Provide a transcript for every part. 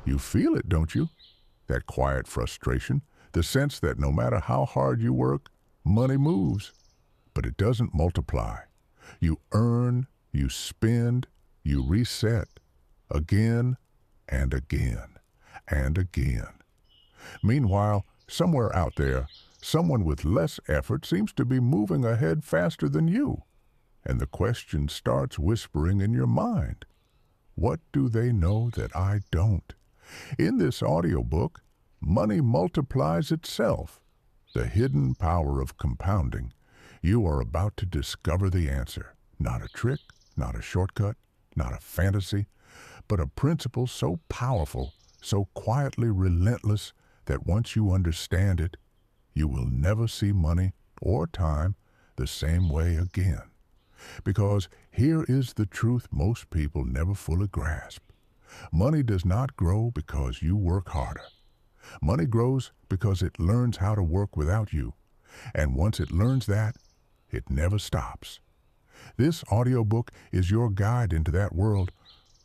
You feel it, don't you? That quiet frustration, the sense that no matter how hard you work, money moves, but it doesn't multiply. You earn, you spend, you reset, again and again and again. Meanwhile, somewhere out there, someone with less effort seems to be moving ahead faster than you. And the question starts whispering in your mind. What do they know that I don't? In this audiobook, Money Multiplies Itself, the hidden power of compounding, you are about to discover the answer. Not a trick, not a shortcut, not a fantasy, but a principle so powerful, so quietly relentless, that once you understand it, you will never see money or time the same way again. Because here is the truth most people never fully grasp. Money does not grow because you work harder. Money grows because it learns how to work without you. And once it learns that, it never stops. This audiobook is your guide into that world,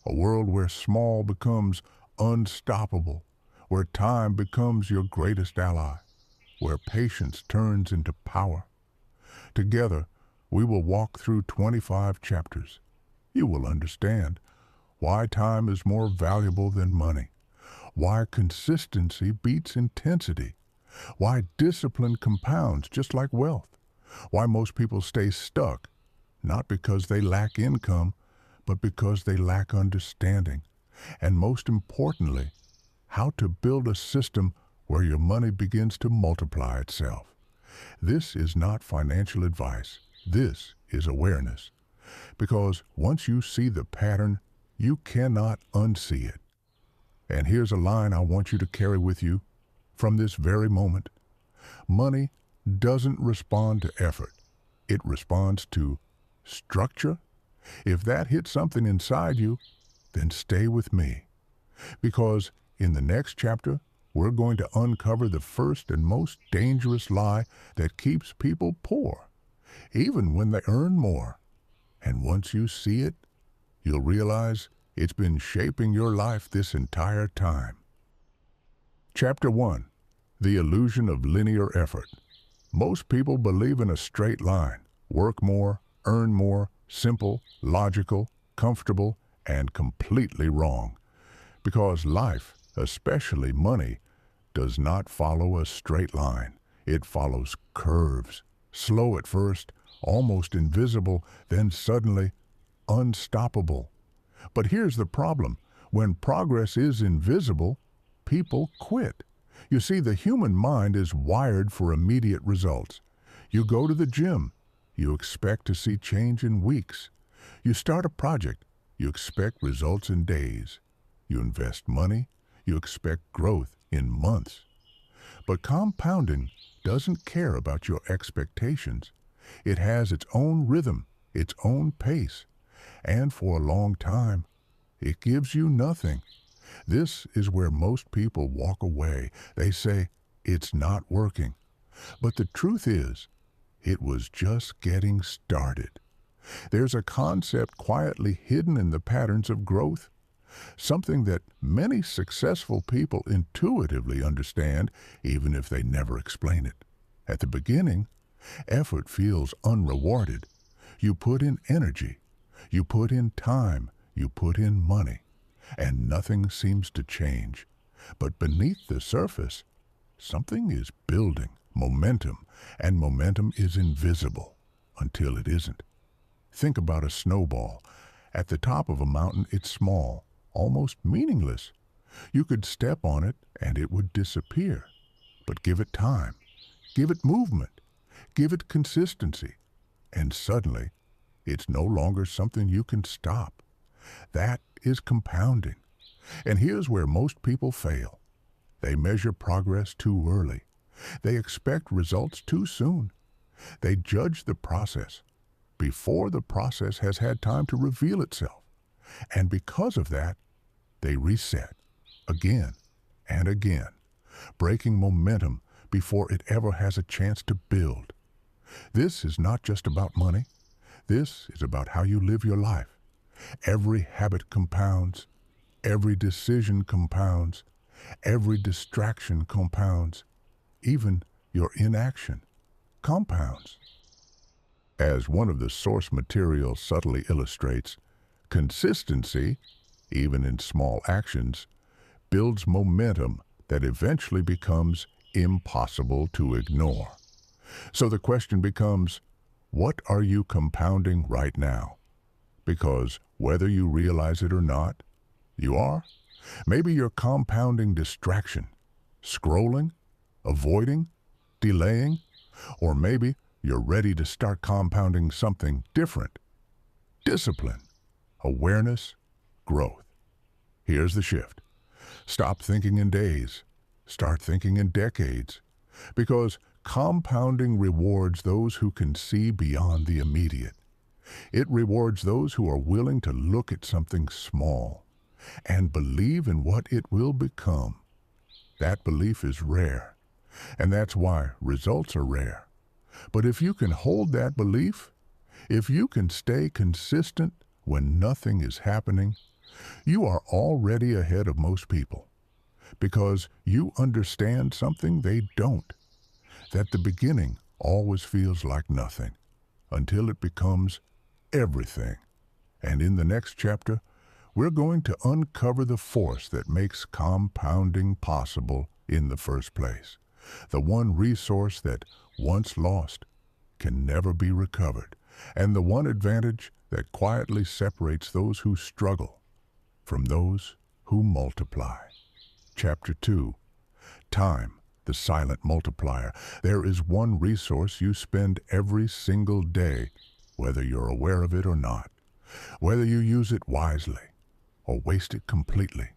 a world where small becomes unstoppable, where time becomes your greatest ally, where patience turns into power. Together, we will walk through 25 chapters. You will understand why time is more valuable than money, why consistency beats intensity, why discipline compounds just like wealth, why most people stay stuck, not because they lack income, but because they lack understanding, and most importantly, how to build a system where your money begins to multiply itself. This is not financial advice. This is awareness. Because once you see the pattern, you cannot unsee it. And here's a line I want you to carry with you from this very moment. Money doesn't respond to effort. It responds to structure. If that hits something inside you, then stay with me. Because in the next chapter, we're going to uncover the first and most dangerous lie that keeps people poor, even when they earn more. And once you see it, you'll realize it's been shaping your life this entire time. Chapter 1. The Illusion of Linear Effort. Most people believe in a straight line. Work more, earn more, simple, logical, comfortable, and completely wrong. Because life, especially money, does not follow a straight line. It follows curves. Slow at first, almost invisible, then suddenly unstoppable. But here's the problem. When progress is invisible, people quit. You see, the human mind is wired for immediate results. You go to the gym. You expect to see change in weeks. You start a project. You expect results in days. You invest money. You expect growth in months. But compounding doesn't care about your expectations. It has its own rhythm, its own pace. And for a long time, it gives you nothing. This is where most people walk away. They say, it's not working. But the truth is, it was just getting started. There's a concept quietly hidden in the patterns of growth, something that many successful people intuitively understand, even if they never explain it. At the beginning, effort feels unrewarded. You put in energy, you put in time, you put in money, and nothing seems to change. But beneath the surface, something is building, momentum, and momentum is invisible until it isn't. Think about a snowball. At the top of a mountain, it's small, almost meaningless. You could step on it and it would disappear. But give it time, give it movement, give it consistency, and suddenly it's no longer something you can stop. That is compounding. And here's where most people fail. They measure progress too early. They expect results too soon. They judge the process before the process has had time to reveal itself. And because of that, they reset again and again, breaking momentum before it ever has a chance to build. This is not just about money. This is about how you live your life. Every habit compounds. Every decision compounds. Every distraction compounds. Even your inaction compounds. As one of the source materials subtly illustrates, consistency, even in small actions, builds momentum that eventually becomes impossible to ignore. So the question becomes, what are you compounding right now? Because whether you realize it or not, you are. Maybe you're compounding distraction, scrolling, avoiding, delaying, or maybe you're ready to start compounding something different. Discipline, awareness, growth. Here's the shift. Stop thinking in days. Start thinking in decades. Because compounding rewards those who can see beyond the immediate. It rewards those who are willing to look at something small and believe in what it will become. That belief is rare, and that's why results are rare. But if you can hold that belief, if you can stay consistent when nothing is happening, you are already ahead of most people, because you understand something they don't, that the beginning always feels like nothing until it becomes everything. And in the next chapter, we're going to uncover the force that makes compounding possible in the first place, the one resource that, once lost, can never be recovered, and the one advantage that quietly separates those who struggle from those who multiply. Chapter 2. Time, the silent multiplier. There is one resource you spend every single day, whether you're aware of it or not, whether you use it wisely or waste it completely.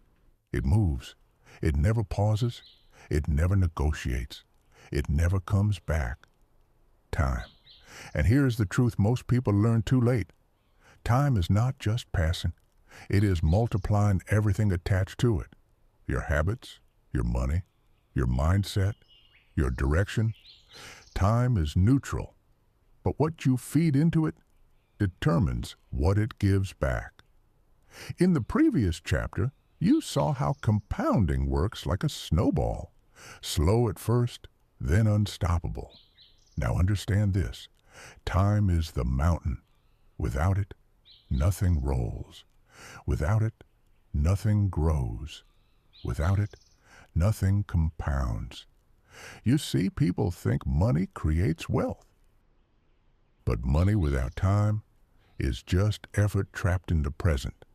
It moves. It never pauses. It never negotiates. It never comes back. Time. And here's the truth most people learn too late. Time is not just passing. It is multiplying everything attached to it. Your habits, your money, your mindset, your direction. Time is neutral, but what you feed into it determines what it gives back. In the previous chapter, you saw how compounding works like a snowball, slow at first, then unstoppable. Now understand this. Time is the mountain. Without it, nothing rolls. Without it, nothing grows. Without it, nothing compounds. You see, people think money creates wealth. But money without time is just effort trapped in the present.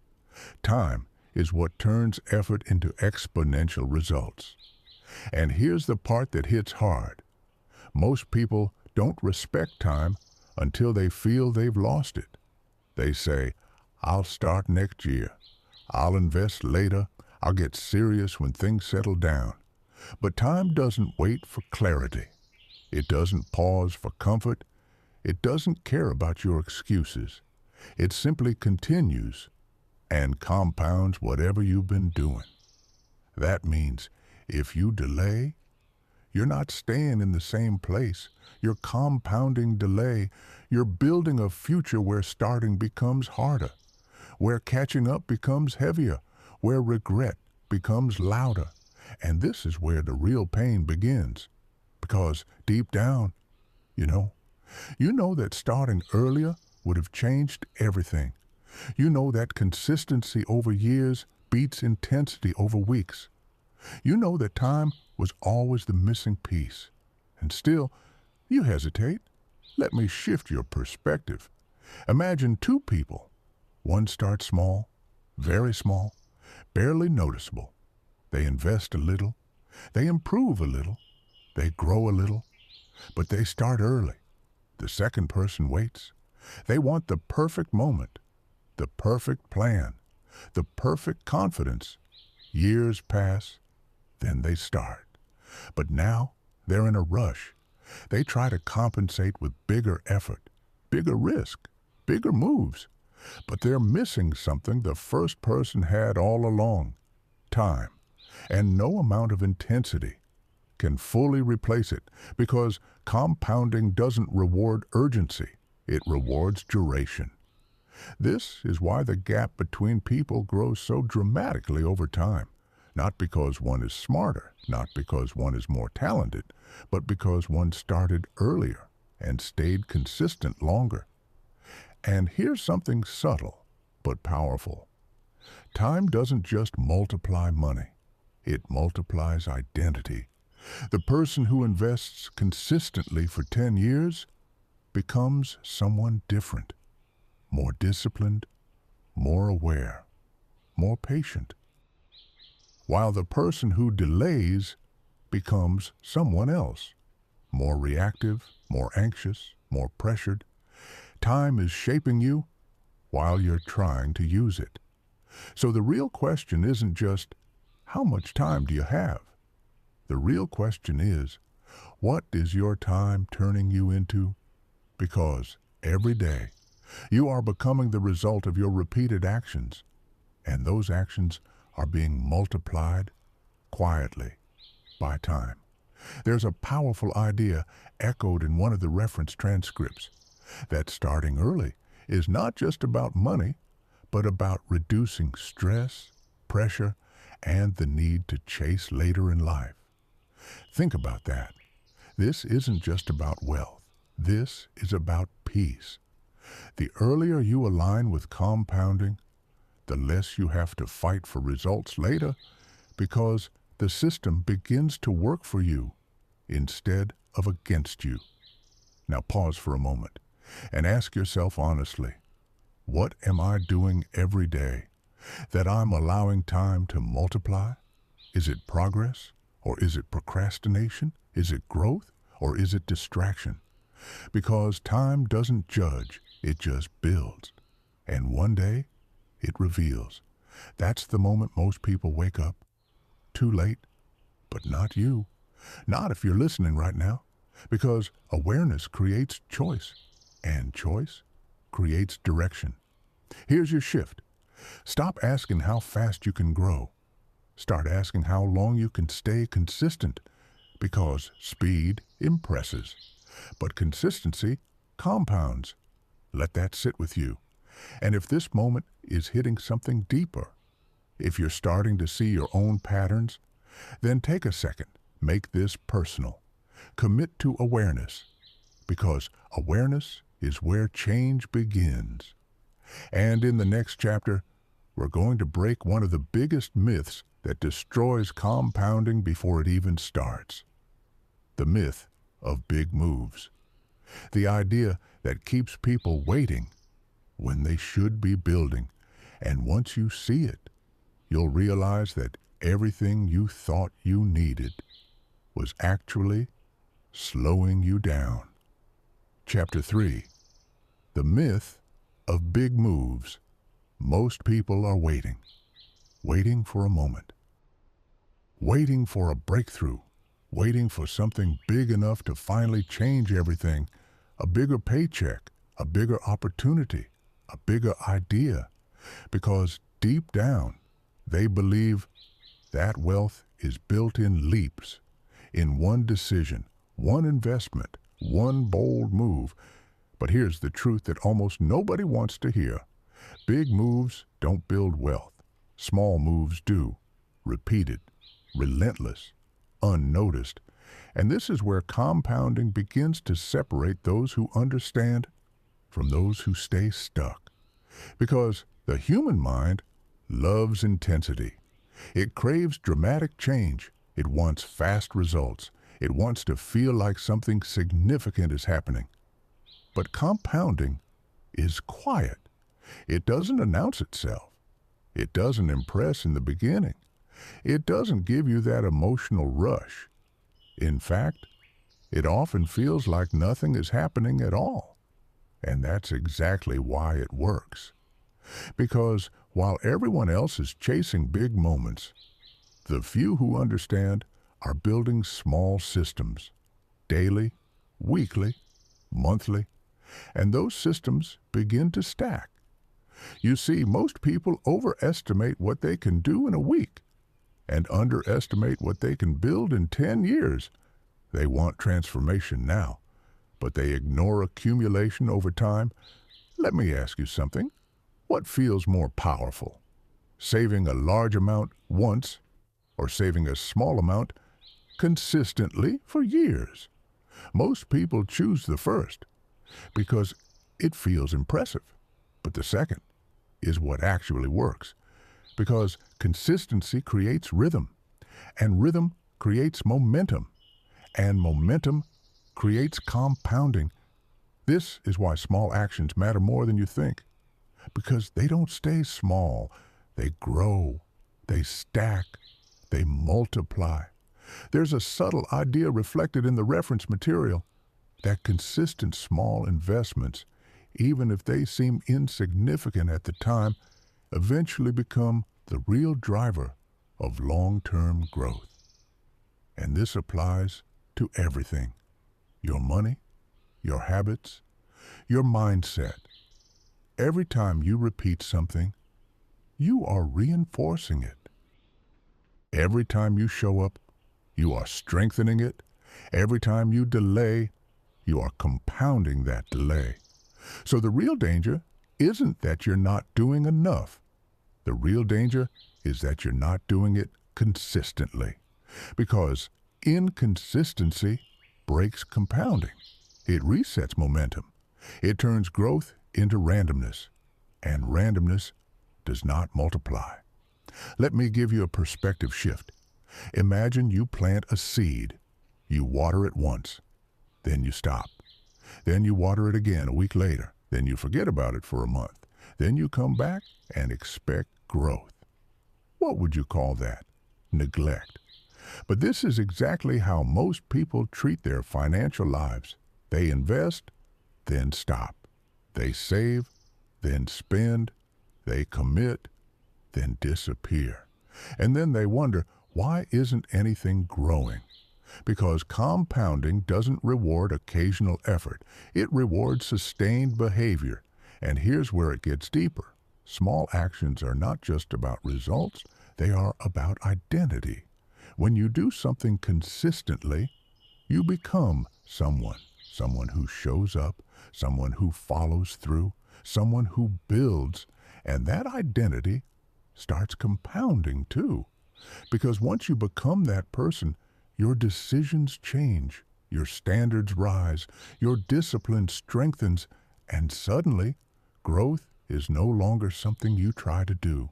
Time is what turns effort into exponential results. And here's the part that hits hard. Most people don't respect time until they feel they've lost it. They say, I'll start next year. I'll invest later. I'll get serious when things settle down. But time doesn't wait for clarity. It doesn't pause for comfort. It doesn't care about your excuses. It simply continues and compounds whatever you've been doing. That means if you delay, you're not staying in the same place. You're compounding delay. You're building a future where starting becomes harder, where catching up becomes heavier, where regret becomes louder. And this is where the real pain begins. Because deep down, you know that starting earlier would have changed everything. You know that consistency over years beats intensity over weeks. You know that time was always the missing piece. And still, you hesitate. Let me shift your perspective. Imagine two people. One starts small, very small, barely noticeable. They invest a little. They improve a little. They grow a little. But they start early. The second person waits. They want the perfect moment, the perfect plan, the perfect confidence. Years pass, then they start. But now they're in a rush. They try to compensate with bigger effort, bigger risk, bigger moves. But they're missing something the first person had all along: time. And no amount of intensity can fully replace it, because compounding doesn't reward urgency. It rewards duration. This is why the gap between people grows so dramatically over time. Not because one is smarter, not because one is more talented, but because one started earlier and stayed consistent longer. And here's something subtle but powerful. Time doesn't just multiply money. It multiplies identity. The person who invests consistently for 10 years becomes someone different, more disciplined, more aware, more patient, while the person who delays becomes someone else, more reactive, more anxious, more pressured. Time is shaping you while you're trying to use it. So the real question isn't just, how much time do you have? The real question is, what is your time turning you into? Because every day, you are becoming the result of your repeated actions, and those actions are being multiplied quietly by time. There's a powerful idea echoed in one of the reference transcripts that starting early is not just about money, but about reducing stress, pressure, and the need to chase later in life. Think about that. This isn't just about wealth. This is about peace. The earlier you align with compounding, the less you have to fight for results later, because the system begins to work for you instead of against you. Now pause for a moment and ask yourself honestly, what am I doing every day that I'm allowing time to multiply? Is it progress, or is it procrastination? Is it growth, or is it distraction? Because time doesn't judge, it just builds. And one day, it reveals. That's the moment most people wake up. Too late, but not you. Not if you're listening right now. Because awareness creates choice, and choice creates direction. Here's your shift. Stop asking how fast you can grow. Start asking how long you can stay consistent, because speed impresses, but consistency compounds. Let that sit with you. And if this moment is hitting something deeper, if you're starting to see your own patterns, then take a second. Make this personal. Commit to awareness, because awareness is where change begins. And in the next chapter, we're going to break one of the biggest myths that destroys compounding before it even starts. The myth of big moves. The idea that keeps people waiting when they should be building. And once you see it, you'll realize that everything you thought you needed was actually slowing you down. Chapter 3. The myth of big moves. Most people are waiting. Waiting for a moment. Waiting for a breakthrough. Waiting for something big enough to finally change everything. A bigger paycheck. A bigger opportunity. A bigger idea. Because deep down, they believe that wealth is built in leaps. In one decision, one investment, one bold move. But here's the truth that almost nobody wants to hear. Big moves don't build wealth. Small moves do. Repeated, relentless, unnoticed. And this is where compounding begins to separate those who understand from those who stay stuck. Because the human mind loves intensity. It craves dramatic change. It wants fast results. It wants to feel like something significant is happening. But compounding is quiet. It doesn't announce itself. It doesn't impress in the beginning. It doesn't give you that emotional rush. In fact, it often feels like nothing is happening at all. And that's exactly why it works. Because while everyone else is chasing big moments, the few who understand are building small systems, daily, weekly, monthly, and those systems begin to stack. You see, most people overestimate what they can do in a week and underestimate what they can build in 10 years. They want transformation now, but they ignore accumulation over time. Let me ask you something. What feels more powerful? Saving a large amount once or saving a small amount consistently for years? Most people choose the first because it feels impressive. But the second is what actually works, because consistency creates rhythm, and rhythm creates momentum, and momentum creates compounding. This is why small actions matter more than you think, because they don't stay small. They grow, they stack, they multiply. There's a subtle idea reflected in the reference material that consistent small investments, even if they seem insignificant at the time, eventually become the real driver of long-term growth. And this applies to everything: your money, your habits, your mindset. Every time you repeat something, you are reinforcing it. Every time you show up, you are strengthening it. Every time you delay, you are compounding that delay. So the real danger isn't that you're not doing enough. The real danger is that you're not doing it consistently. Because inconsistency breaks compounding. It resets momentum. It turns growth into randomness. And randomness does not multiply. Let me give you a perspective shift. Imagine you plant a seed. You water it once. Then you stop. Then you water it again a week later. Then you forget about it for a month. Then you come back and expect growth. What would you call that? Neglect. But this is exactly how most people treat their financial lives. They invest, then stop. They save, then spend. They commit, then disappear. And then they wonder, why isn't anything growing? Because compounding doesn't reward occasional effort. It rewards sustained behavior. And here's where it gets deeper. Small actions are not just about results, they are about identity. When you do something consistently, you become someone who shows up, someone who follows through, someone who builds, and that identity starts compounding too. Because once you become that person, your decisions change, your standards rise, your discipline strengthens, and suddenly, growth is no longer something you try to do.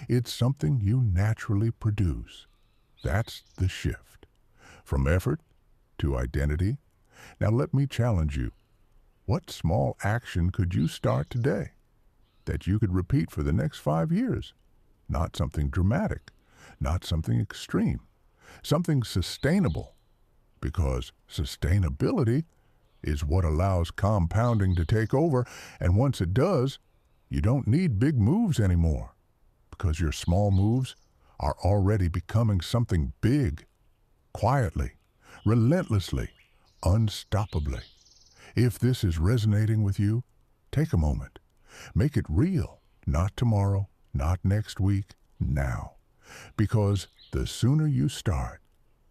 It's something you naturally produce. That's the shift. From effort to identity. Now let me challenge you. What small action could you start today that you could repeat for the next 5 years? Not something dramatic, not something extreme, something sustainable, because sustainability is what allows compounding to take over, and once it does, you don't need big moves anymore, because your small moves are already becoming something big, quietly, relentlessly, unstoppably. If this is resonating with you, take a moment. Make it real, not tomorrow, not next week, now. Because the sooner you start,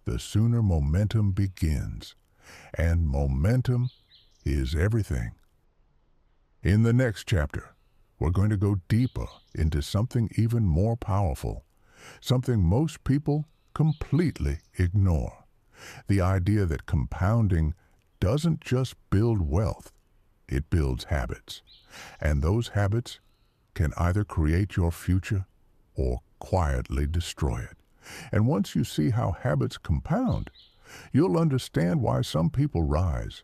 the sooner momentum begins. And momentum is everything. In the next chapter, we're going to go deeper into something even more powerful, something most people completely ignore. The idea that compounding doesn't just build wealth, it builds habits. And those habits can either create your future or quietly destroy it. And once you see how habits compound, you'll understand why some people rise,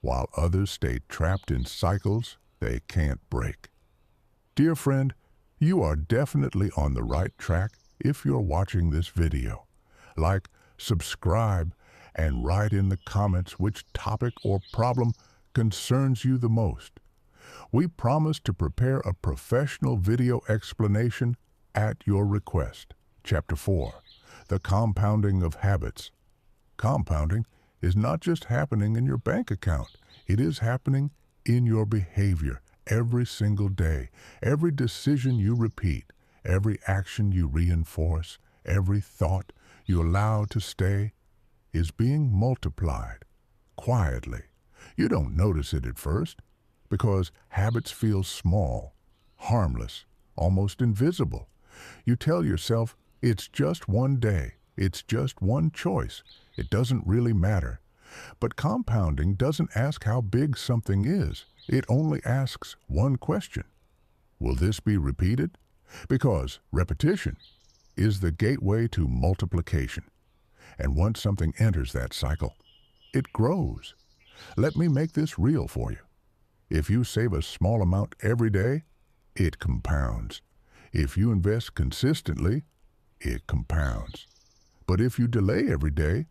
while others stay trapped in cycles they can't break. Dear friend, you are definitely on the right track if you're watching this video. Like, subscribe, and write in the comments which topic or problem concerns you the most. We promise to prepare a professional video explanation at your request. Chapter 4, The Compounding of Habits. Compounding is not just happening in your bank account. It is happening in your behavior every single day. Every decision you repeat, every action you reinforce, every thought you allow to stay is being multiplied quietly. You don't notice it at first because habits feel small, harmless, almost invisible. You tell yourself, it's just one day, it's just one choice, it doesn't really matter. But compounding doesn't ask how big something is. It only asks one question. Will this be repeated? Because repetition is the gateway to multiplication. And once something enters that cycle, it grows. Let me make this real for you. If you save a small amount every day, it compounds. If you invest consistently, it compounds. But if you delay every day,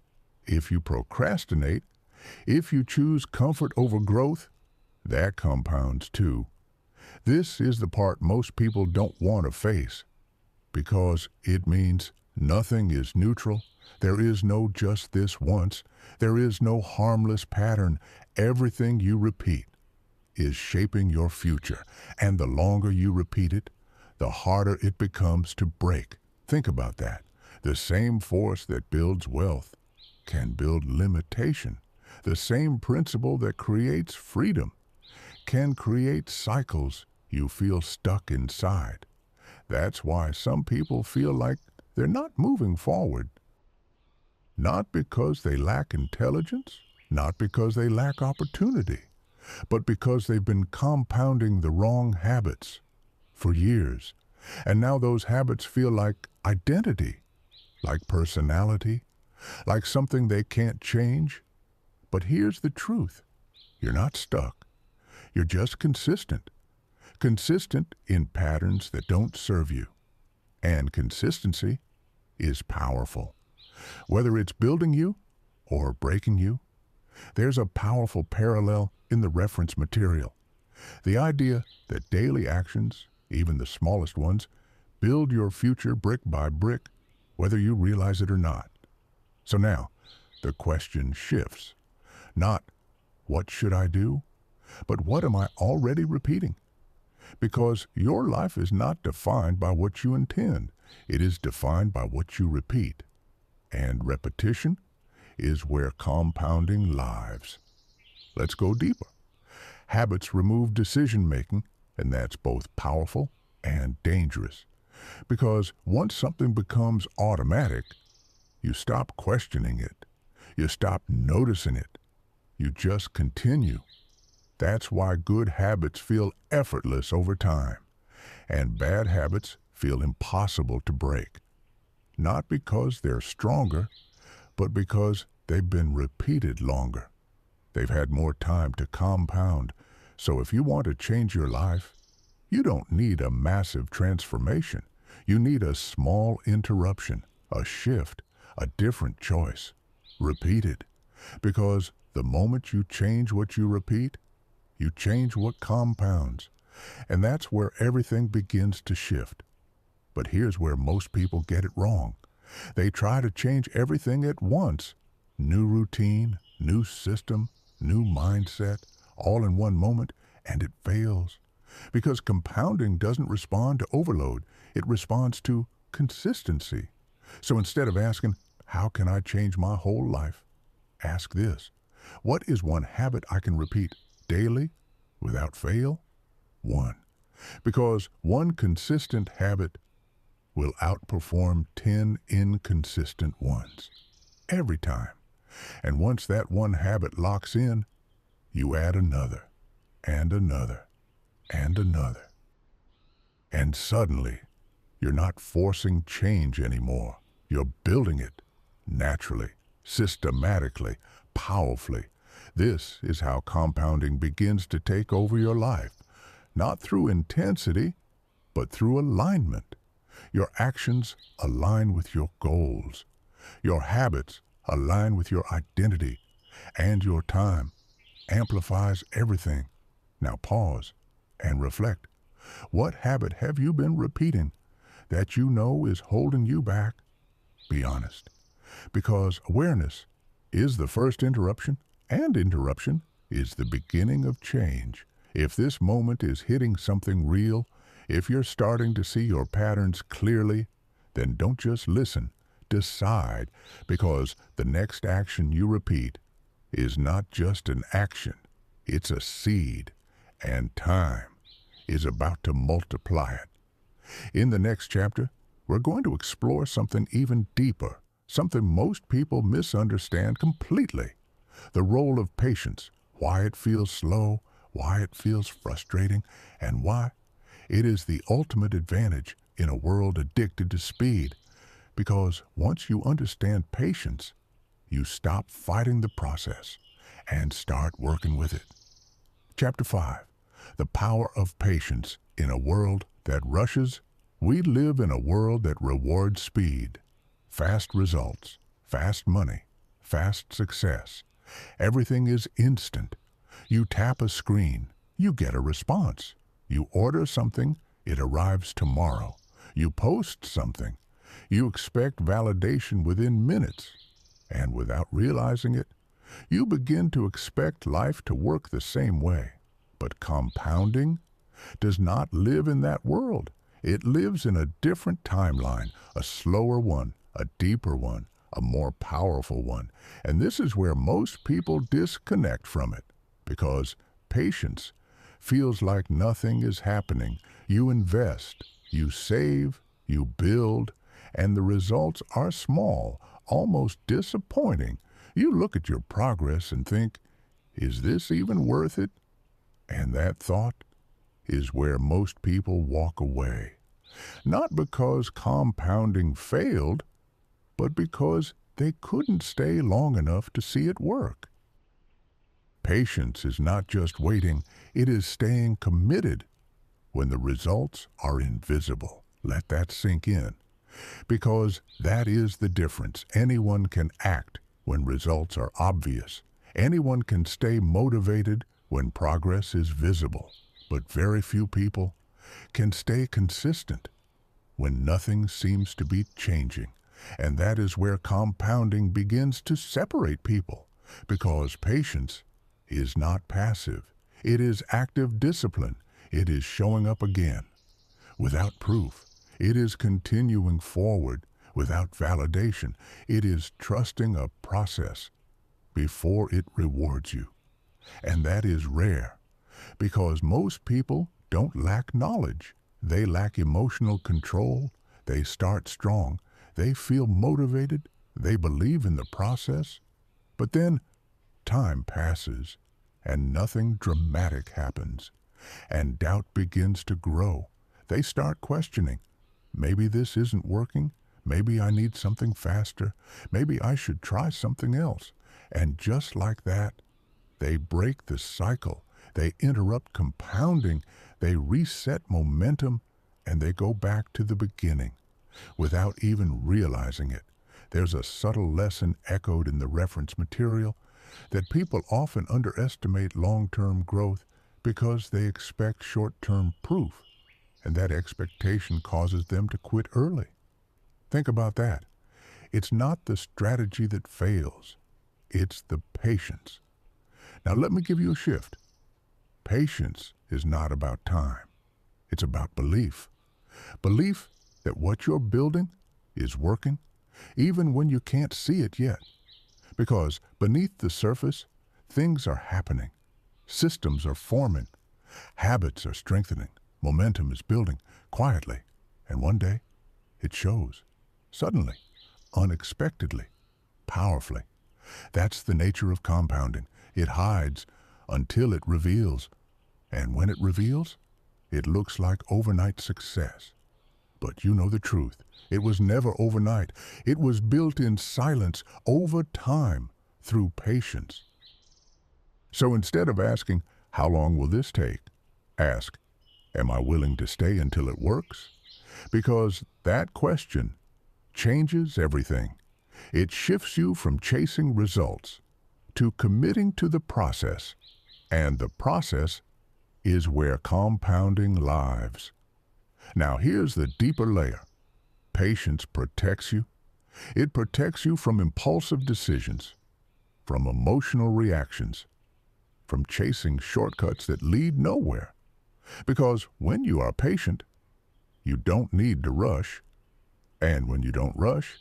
if you procrastinate, if you choose comfort over growth, that compounds too. This is the part most people don't want to face, because it means nothing is neutral. There is no just this once. There is no harmless pattern. Everything you repeat is shaping your future, and the longer you repeat it, the harder it becomes to break. Think about that. The same force that builds wealth can build limitation. The same principle that creates freedom can create cycles you feel stuck inside. That's why some people feel like they're not moving forward. Not because they lack intelligence, not because they lack opportunity, but because they've been compounding the wrong habits for years. And now those habits feel like identity, like personality, like something they can't change. But here's the truth. You're not stuck. You're just consistent. Consistent in patterns that don't serve you. And consistency is powerful. Whether it's building you or breaking you, there's a powerful parallel in the reference material. The idea that daily actions, even the smallest ones, build your future brick by brick, whether you realize it or not. So now, the question shifts. Not, what should I do? But what am I already repeating? Because your life is not defined by what you intend. It is defined by what you repeat. And repetition is where compounding lives. Let's go deeper. Habits remove decision-making, and that's both powerful and dangerous. Because once something becomes automatic, you stop questioning it. You stop noticing it. You just continue. That's why good habits feel effortless over time, and bad habits feel impossible to break. Not because they're stronger, but because they've been repeated longer. They've had more time to compound. So if you want to change your life, you don't need a massive transformation. You need a small interruption, a shift, a different choice. Repeated. Because the moment you change what you repeat, you change what compounds. And that's where everything begins to shift. But here's where most people get it wrong. They try to change everything at once. New routine, new system, new mindset, all in one moment, and it fails. Because compounding doesn't respond to overload. It responds to consistency. So instead of asking, how can I change my whole life? Ask this. What is one habit I can repeat daily without fail? One. Because one consistent habit will outperform 10 inconsistent ones. Every time. And once that one habit locks in, you add another, and another, and another. And suddenly, you're not forcing change anymore. You're building it naturally, systematically, powerfully. This is how compounding begins to take over your life, not through intensity, but through alignment. Your actions align with your goals. Your habits align with your identity, and your time amplifies everything. Now pause and reflect. What habit have you been repeating that you know is holding you back? Be honest. Because awareness is the first interruption, and interruption is the beginning of change. If this moment is hitting something real, if you're starting to see your patterns clearly, then don't just listen, decide, because the next action you repeat is not just an action, it's a seed, and time is about to multiply it. In the next chapter, we're going to explore something even deeper, something most people misunderstand completely. The role of patience, why it feels slow, why it feels frustrating, and why it is the ultimate advantage in a world addicted to speed. Because once you understand patience, you stop fighting the process and start working with it. Chapter 5. The Power of Patience in a World That Rushes. We live in a world that rewards speed, fast results, fast money, fast success. Everything is instant. You tap a screen, you get a response. You order something, it arrives tomorrow. You post something, you expect validation within minutes. And without realizing it, you begin to expect life to work the same way. But compounding does not live in that world. It lives in a different timeline, a slower one, a deeper one, a more powerful one. And this is where most people disconnect from it, because patience feels like nothing is happening. You invest, you save, you build, and the results are small, almost disappointing. You look at your progress and think, is this even worth it? And that thought is where most people walk away. Not because compounding failed, but because they couldn't stay long enough to see it work. Patience is not just waiting, it is staying committed when the results are invisible. Let that sink in. Because that is the difference. Anyone can act when results are obvious. Anyone can stay motivated when progress is visible. But very few people can stay consistent when nothing seems to be changing. And that is where compounding begins to separate people. Because patience is not passive. It is active discipline. It is showing up again without proof. It is continuing forward without validation. It is trusting a process before it rewards you. And that is rare, because most people don't lack knowledge. They lack emotional control. They start strong. They feel motivated. They believe in the process. But then time passes and nothing dramatic happens. And doubt begins to grow. They start questioning. Maybe this isn't working. Maybe I need something faster. Maybe I should try something else. And just like that, they break the cycle. They interrupt compounding. They reset momentum, and they go back to the beginning without even realizing it. There's a subtle lesson echoed in the reference material that people often underestimate long-term growth because they expect short-term proof, and that expectation causes them to quit early. Think about that. It's not the strategy that fails. It's the patience. Now let me give you a shift. Patience is not about time. It's about belief. Belief that what you're building is working, even when you can't see it yet. Because beneath the surface, things are happening. Systems are forming. Habits are strengthening. Momentum is building quietly. And one day, it shows. Suddenly, unexpectedly, powerfully. That's the nature of compounding. It hides until it reveals. And when it reveals, it looks like overnight success. But you know the truth. It was never overnight. It was built in silence over time through patience. So instead of asking, how long will this take? Ask, am I willing to stay until it works? Because that question changes everything. It shifts you from chasing results to committing to the process. And the process is where compounding lives. Now here's the deeper layer. Patience protects you. It protects you from impulsive decisions, from emotional reactions, from chasing shortcuts that lead nowhere. Because when you are patient, you don't need to rush. And when you don't rush,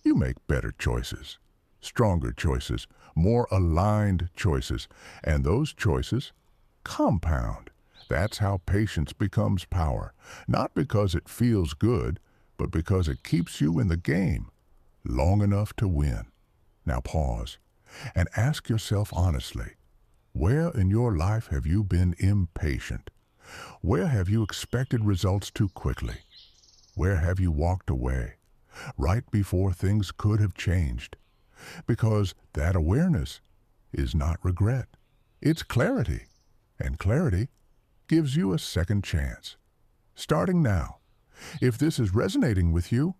you make better choices, stronger choices, more aligned choices. And those choices compound. That's how patience becomes power, not because it feels good, but because it keeps you in the game long enough to win. Now pause and ask yourself honestly, where in your life have you been impatient? Where have you expected results too quickly? Where have you walked away right before things could have changed? Because that awareness is not regret. It's clarity, and clarity gives you a second chance. Starting now, if this is resonating with you,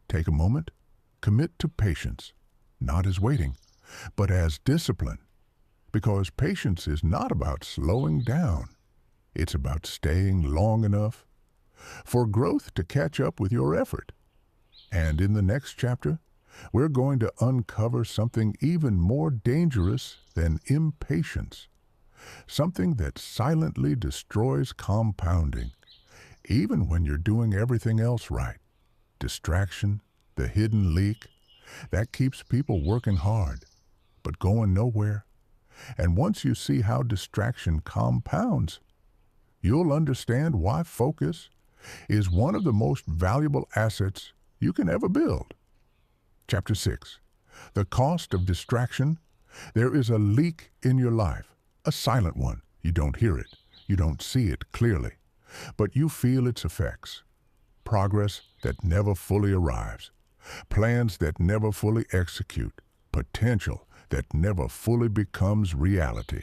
take a moment, commit to patience, not as waiting, but as discipline. Because patience is not about slowing down. It's about staying long enough for growth to catch up with your effort. And in the next chapter, we're going to uncover something even more dangerous than impatience. Something that silently destroys compounding, even when you're doing everything else right. Distraction, the hidden leak, that keeps people working hard, but going nowhere. And once you see how distraction compounds, you'll understand why focus is one of the most valuable assets you can ever build. Chapter 6. The cost of distraction. There is a leak in your life, a silent one. You don't hear it, you don't see it clearly, but you feel its effects. Progress that never fully arrives, plans that never fully execute, potential that never fully becomes reality.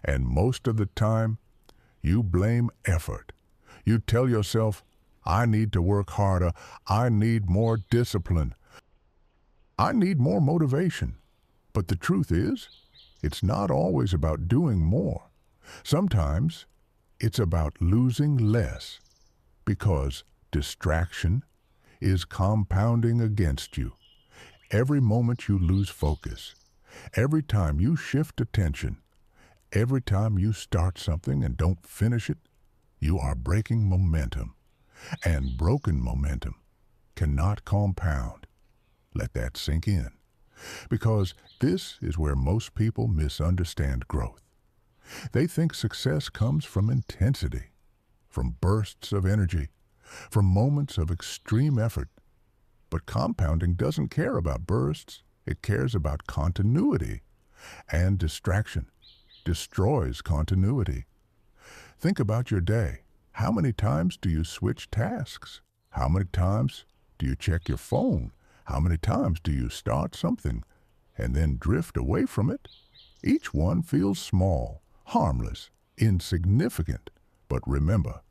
And most of the time, you blame effort. You tell yourself, I need to work harder, I need more discipline, I need more motivation. But the truth is, it's not always about doing more. Sometimes it's about losing less, because distraction is compounding against you. Every moment you lose focus, every time you shift attention, every time you start something and don't finish it, you are breaking momentum. And broken momentum cannot compound. Let that sink in. Because this is where most people misunderstand growth. They think success comes from intensity, from bursts of energy, from moments of extreme effort. But compounding doesn't care about bursts. It cares about continuity. And distraction destroys continuity. Think about your day. How many times do you switch tasks? How many times do you check your phone? How many times do you start something and then drift away from it? Each one feels small, harmless, insignificant. But remember,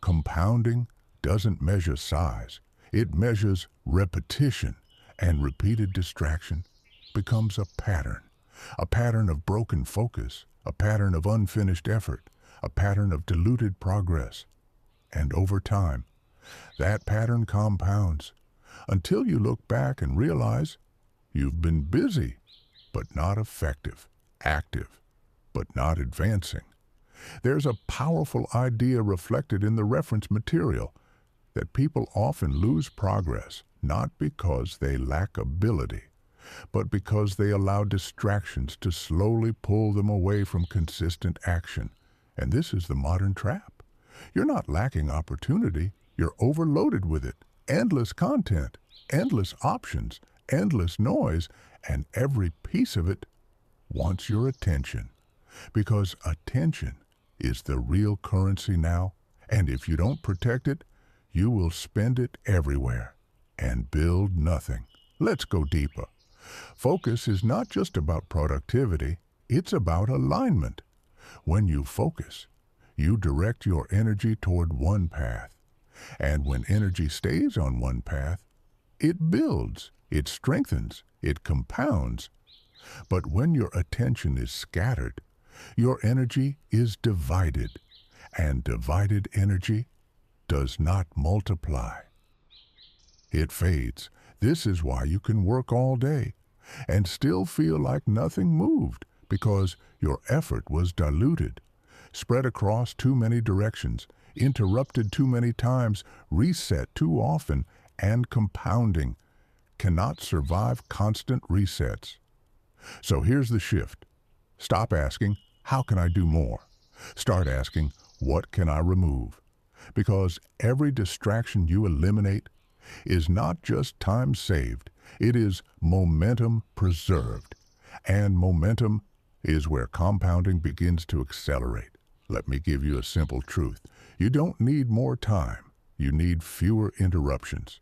compounding doesn't measure size. It measures repetition, and repeated distraction becomes a pattern of broken focus, a pattern of unfinished effort, a pattern of diluted progress. And over time, that pattern compounds until you look back and realize you've been busy, but not effective, active, but not advancing. There's a powerful idea reflected in the reference material that people often lose progress, not because they lack ability, but because they allow distractions to slowly pull them away from consistent action. And this is the modern trap. You're not lacking opportunity, you're overloaded with it. Endless content, endless options, endless noise, and every piece of it wants your attention. Because attention is the real currency now, and if you don't protect it, you will spend it everywhere and build nothing. Let's go deeper. Focus is not just about productivity, it's about alignment. When you focus, you direct your energy toward one path. And when energy stays on one path, it builds, it strengthens, it compounds. But when your attention is scattered, your energy is divided, and divided energy does not multiply. It fades. This is why you can work all day and still feel like nothing moved, because your effort was diluted, spread across too many directions, interrupted too many times, reset too often, and compounding cannot survive constant resets. So here's the shift. Stop asking, how can I do more? Start asking, What can I remove? Because every distraction you eliminate is not just time saved, it is momentum preserved. And momentum is where compounding begins to accelerate. Let me give you a simple truth. You don't need more time. You need fewer interruptions.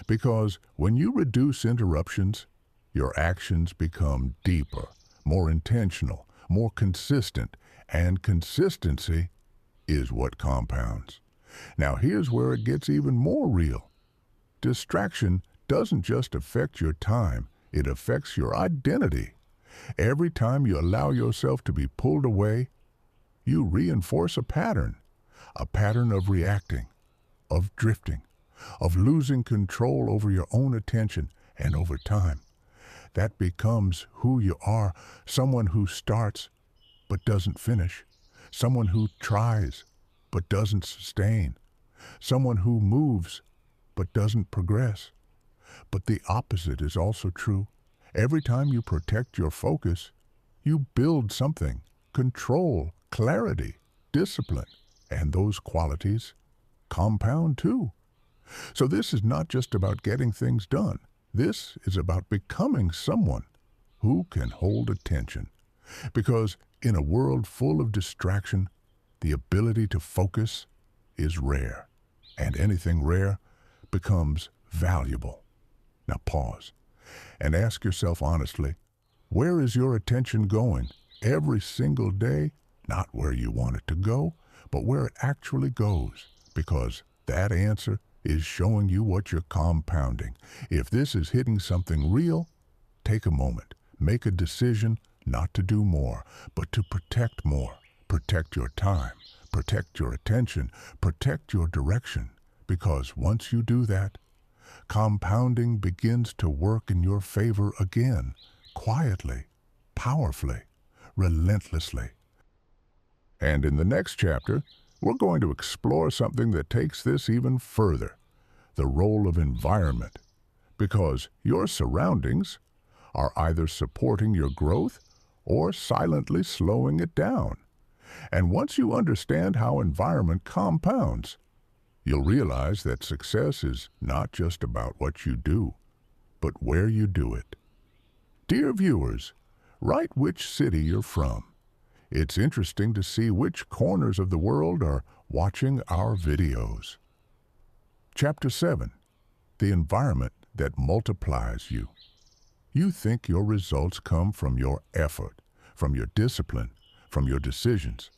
Because when you reduce interruptions, your actions become deeper, more intentional, more consistent, and consistency is what compounds. Now here's where it gets even more real. Distraction doesn't just affect your time, it affects your identity. Every time you allow yourself to be pulled away, you reinforce a pattern of reacting, of drifting, of losing control over your own attention, and over time, that becomes who you are, someone who starts but doesn't finish, someone who tries but doesn't sustain, someone who moves but doesn't progress. But the opposite is also true. Every time you protect your focus, you build something, control, clarity, discipline, and those qualities compound too. So this is not just about getting things done. This is about becoming someone who can hold attention. Because in a world full of distraction, the ability to focus is rare. And anything rare becomes valuable. Now pause and ask yourself honestly, where is your attention going every single day? Not where you want it to go, but where it actually goes. Because that answer is showing you what you're compounding. If this is hitting something real, take a moment. Make a decision not to do more, but to protect more. Protect your time, protect your attention, protect your direction. Because once you do that, compounding begins to work in your favor again, quietly, powerfully, relentlessly. And in the next chapter, we're going to explore something that takes this even further, the role of environment. Because your surroundings are either supporting your growth or silently slowing it down. And once you understand how environment compounds, you'll realize that success is not just about what you do, but where you do it. Dear viewers, write which city you're from. It's interesting to see which corners of the world are watching our videos. Chapter 7. The environment that multiplies you. You think your results come from your effort, from your discipline, from your decisions.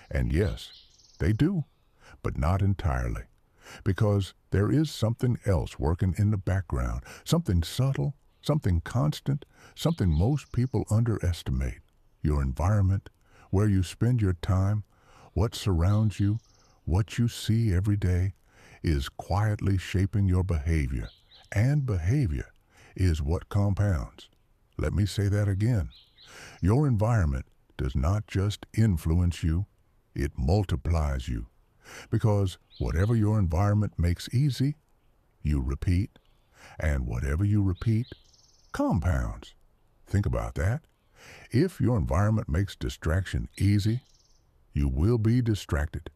And yes, they do, but not entirely. Because there is something else working in the background, something subtle, something constant, something most people underestimate. Your environment, where you spend your time, what surrounds you, what you see every day, is quietly shaping your behavior. And behavior is what compounds. Let me say that again. Your environment does not just influence you, it multiplies you. Because whatever your environment makes easy, you repeat. And whatever you repeat, compounds. Think about that. If your environment makes distraction easy, you will be distracted.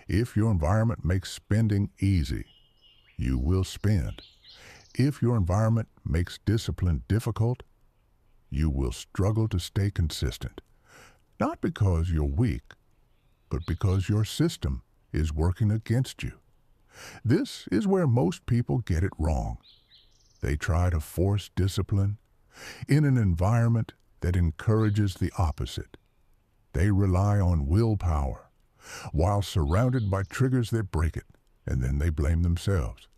If your environment makes spending easy, you will spend. If your environment makes discipline difficult, you will struggle to stay consistent. Not because you're weak, but because your system is working against you. This is where most people get it wrong. They try to force discipline in an environment that encourages the opposite. They rely on willpower while surrounded by triggers that break it, and then they blame themselves.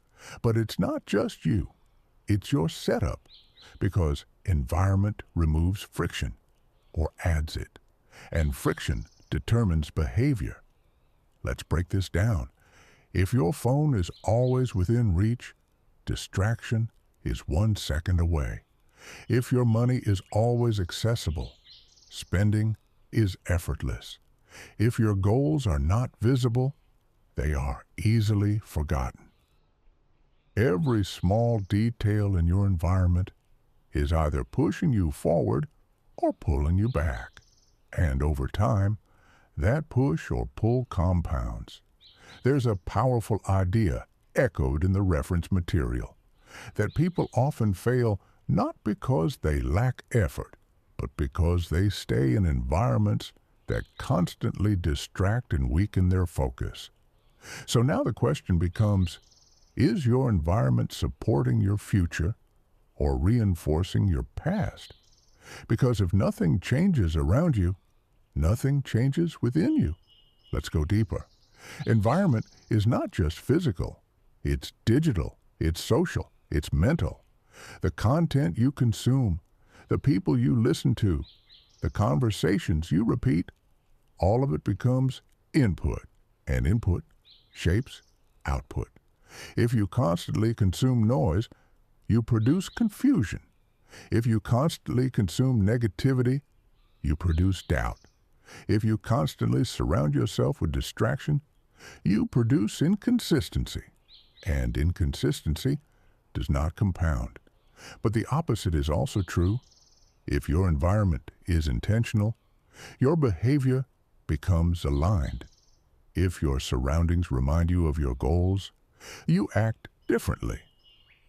But it's not just you, it's your setup, because environment removes friction or adds it, and friction determines behavior. Let's break this down. If your phone is always within reach, distraction is 1 second away. If your money is always accessible, spending is effortless. If your goals are not visible, they are easily forgotten. Every small detail in your environment is either pushing you forward or pulling you back. And over time, That push or pull compounds. There's a powerful idea echoed in the reference material that people often fail not because they lack effort, but because they stay in environments that constantly distract and weaken their focus. So now the question becomes, is your environment supporting your future or reinforcing your past? Because if nothing changes around you, nothing changes within you. Let's go deeper. Environment is not just physical. It's digital, it's social, it's mental. The content you consume, the people you listen to, the conversations you repeat, all of it becomes input, and input shapes output. If you constantly consume noise, you produce confusion. If you constantly consume negativity, you produce doubt. If you constantly surround yourself with distraction, you produce inconsistency. And inconsistency does not compound. But the opposite is also true. If your environment is intentional, your behavior becomes aligned. If your surroundings remind you of your goals, you act differently.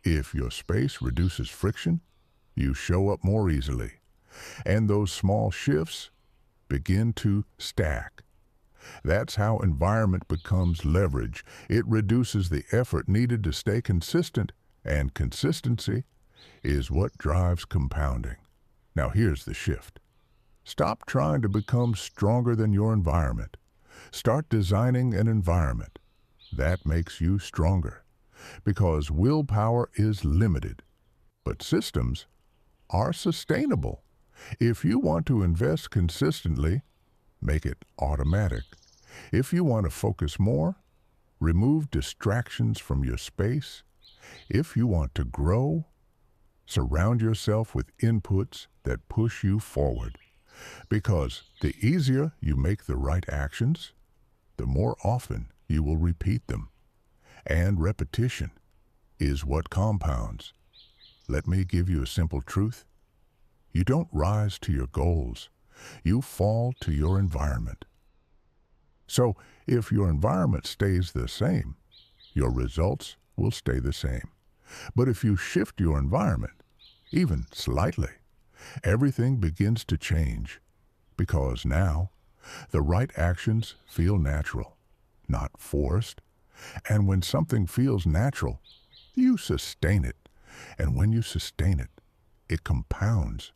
If your space reduces friction, you show up more easily. And those small shifts begin to stack. That's how environment becomes leverage. It reduces the effort needed to stay consistent, and consistency is what drives compounding. Now here's the shift. Stop trying to become stronger than your environment. Start designing an environment that makes you stronger. Because willpower is limited, but systems are sustainable. If you want to invest consistently, make it automatic. If you want to focus more, remove distractions from your space. If you want to grow, surround yourself with inputs that push you forward. Because the easier you make the right actions, the more often you will repeat them. And repetition is what compounds. Let me give you a simple truth. You don't rise to your goals. You fall to your environment. So, if your environment stays the same, your results will stay the same. But if you shift your environment, even slightly, everything begins to change. Because now, the right actions feel natural, not forced. And when something feels natural, you sustain it. And when you sustain it, it compounds.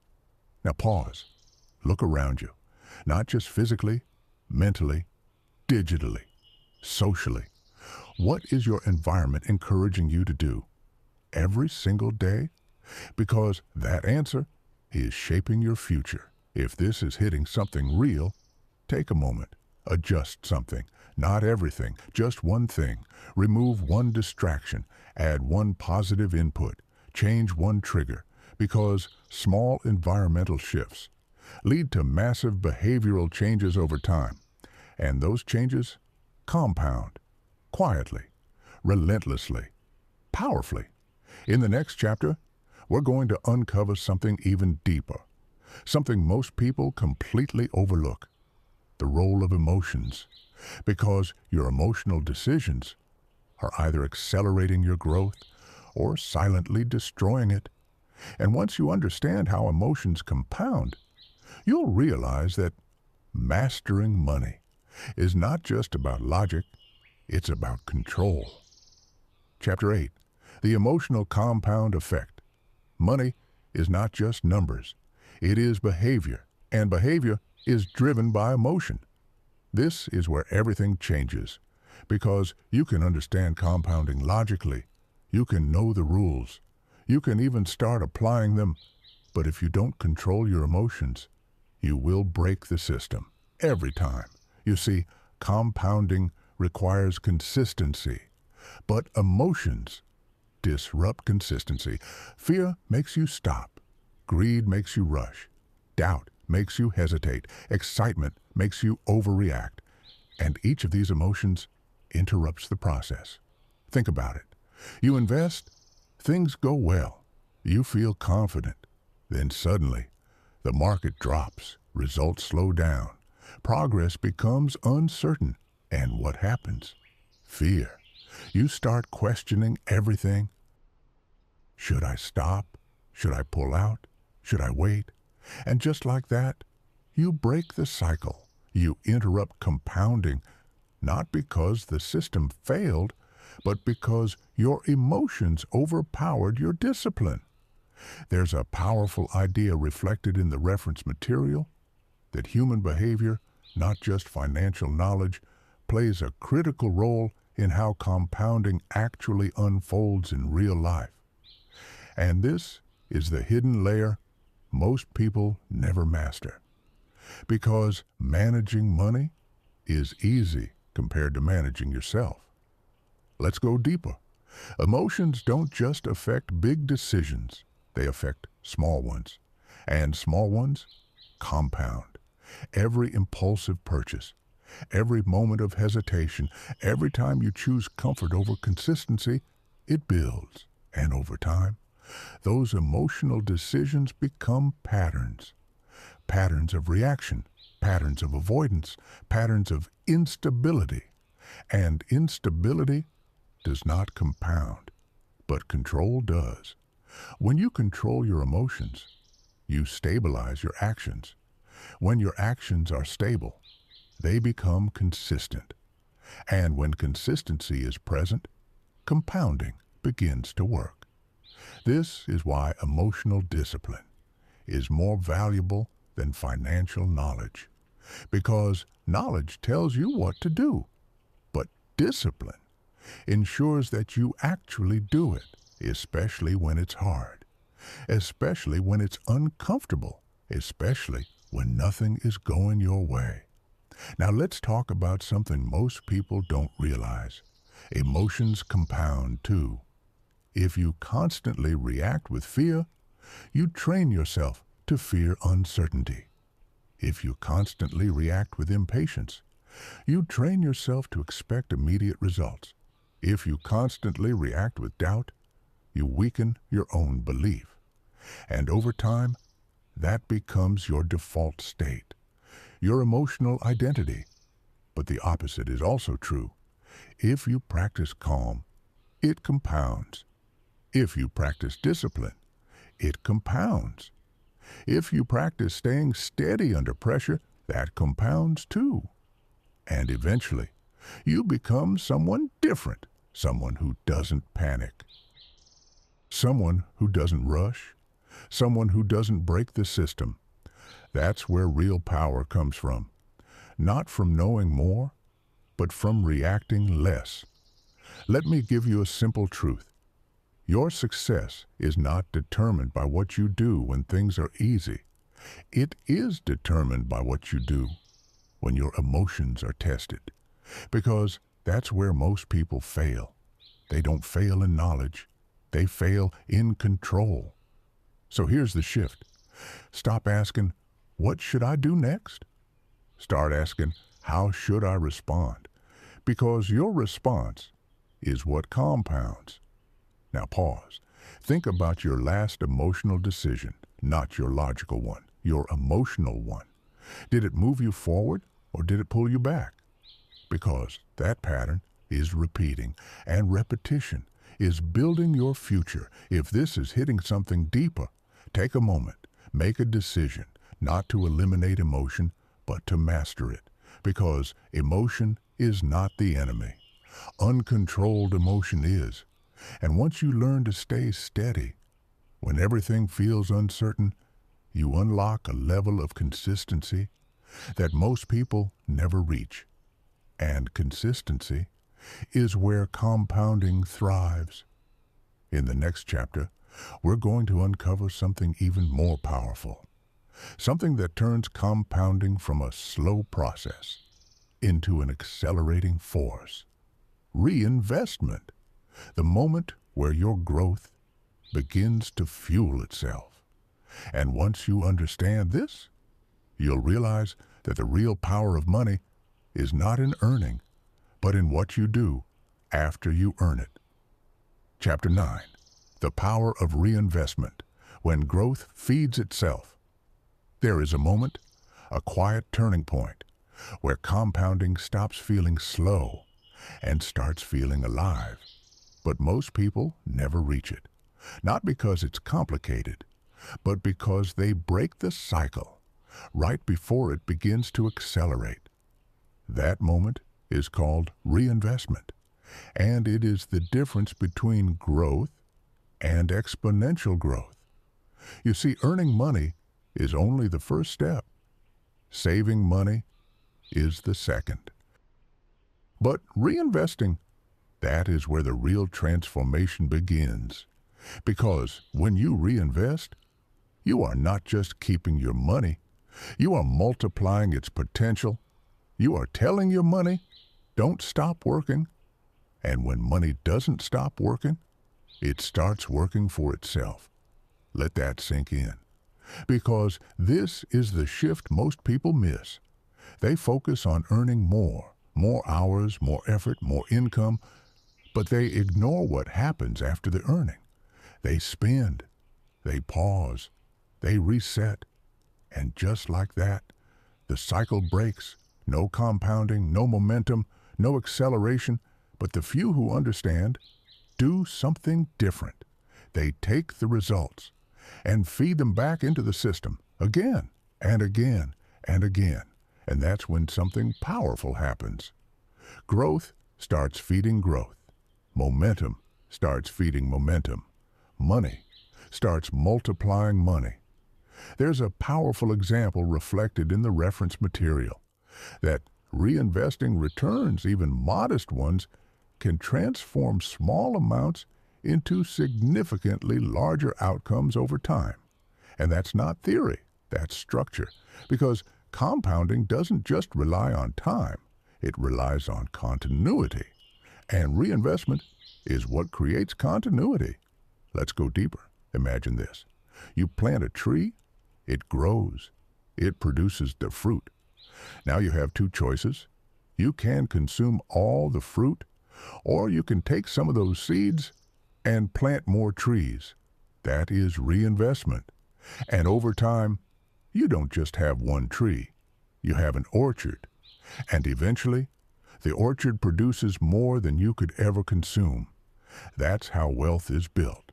Now pause. Look around you. Not just physically, mentally, digitally, socially. What is your environment encouraging you to do every single day? Because that answer is shaping your future. If this is hitting something real, take a moment. Adjust something. Not everything, just one thing. Remove one distraction. Add one positive input. Change one trigger. Because small environmental shifts lead to massive behavioral changes over time. And those changes compound quietly, relentlessly, powerfully. In the next chapter, we're going to uncover something even deeper, something most people completely overlook, the role of emotions. Because your emotional decisions are either accelerating your growth or silently destroying it. And once you understand how emotions compound, you'll realize that mastering money is not just about logic, it's about control. Chapter 8, the emotional compound effect. Money is not just numbers, it is behavior, and behavior is driven by emotion. This is where everything changes, because you can understand compounding logically, you can know the rules, you can even start applying them, but if you don't control your emotions, you will break the system every time. You see, compounding requires consistency, but emotions disrupt consistency. Fear makes you stop. Greed makes you rush. Doubt makes you hesitate. Excitement makes you overreact. And each of these emotions interrupts the process. Think about it. You invest, things go well. You feel confident. Then suddenly, the market drops. Results slow down. Progress becomes uncertain. And what happens? Fear. You start questioning everything. Should I stop? Should I pull out? Should I wait? And just like that, you break the cycle. You interrupt compounding, not because the system failed, but because your emotions overpowered your discipline. There's a powerful idea reflected in the reference material that human behavior, not just financial knowledge, plays a critical role in how compounding actually unfolds in real life. And this is the hidden layer most people never master. Because managing money is easy compared to managing yourself. Let's go deeper. Emotions don't just affect big decisions, they affect small ones. And small ones compound. Every impulsive purchase, every moment of hesitation, every time you choose comfort over consistency, it builds. And over time, those emotional decisions become patterns. Patterns of reaction, patterns of avoidance, patterns of instability. And instability does not compound, but control does. When you control your emotions, you stabilize your actions. When your actions are stable, they become consistent. And when consistency is present, compounding begins to work. This is why emotional discipline is more valuable than financial knowledge. Because knowledge tells you what to do, but discipline ensures that you actually do it, especially when it's hard, especially when it's uncomfortable, especially when nothing is going your way. Now let's talk about something most people don't realize. Emotions compound too. If you constantly react with fear, you train yourself to fear uncertainty. If you constantly react with impatience, you train yourself to expect immediate results. If you constantly react with doubt, you weaken your own belief. And over time, that becomes your default state, your emotional identity. But the opposite is also true. If you practice calm, it compounds. If you practice discipline, it compounds. If you practice staying steady under pressure, that compounds too. And eventually, you become someone different, someone who doesn't panic, someone who doesn't rush, someone who doesn't break the system. That's where real power comes from. Not from knowing more, but from reacting less. Let me give you a simple truth. Your success is not determined by what you do when things are easy. It is determined by what you do when your emotions are tested. Because that's where most people fail. They don't fail in knowledge. They fail in control. So here's the shift. Stop asking, what should I do next? Start asking, how should I respond? Because your response is what compounds. Now pause. Think about your last emotional decision, not your logical one, your emotional one. Did it move you forward or did it pull you back? Because that pattern is repeating, and repetition is building your future. If this is hitting something deeper, take a moment, make a decision, not to eliminate emotion, but to master it. Because emotion is not the enemy. Uncontrolled emotion is. And once you learn to stay steady, when everything feels uncertain, you unlock a level of consistency that most people never reach. And consistency is where compounding thrives. In the next chapter, we're going to uncover something even more powerful. Something that turns compounding from a slow process into an accelerating force. Reinvestment. The moment where your growth begins to fuel itself. And once you understand this, you'll realize that the real power of money is not in earning, but in what you do after you earn it. Chapter 9. The Power of Reinvestment, when growth feeds itself. There is a moment, a quiet turning point, where compounding stops feeling slow and starts feeling alive. But most people never reach it, not because it's complicated, but because they break the cycle right before it begins to accelerate. That moment is called reinvestment, and it is the difference between growth and exponential growth. You see, earning money is only the first step. Saving money is the second. But reinvesting, that is where the real transformation begins. Because when you reinvest, you are not just keeping your money, you are multiplying its potential. You are telling your money, don't stop working. And when money doesn't stop working, it starts working for itself. Let that sink in. Because this is the shift most people miss. They focus on earning more hours, more effort, more income, but they ignore what happens after the earning. They spend, they pause, they reset, and just like that, the cycle breaks. No compounding, no momentum, no acceleration, but the few who understand do something different. They take the results and feed them back into the system again and again and again. And that's when something powerful happens. Growth starts feeding growth. Momentum starts feeding momentum. Money starts multiplying money. There's a powerful example reflected in the reference material that reinvesting returns, even modest ones, can transform small amounts into significantly larger outcomes over time. And that's not theory, that's structure. Because compounding doesn't just rely on time, it relies on continuity. And reinvestment is what creates continuity. Let's go deeper. Imagine this. You plant a tree, it grows, it produces the fruit. Now you have two choices. You can consume all the fruit, or you can take some of those seeds and plant more trees. That is reinvestment. And over time, you don't just have one tree. You have an orchard. And eventually, the orchard produces more than you could ever consume. That's how wealth is built.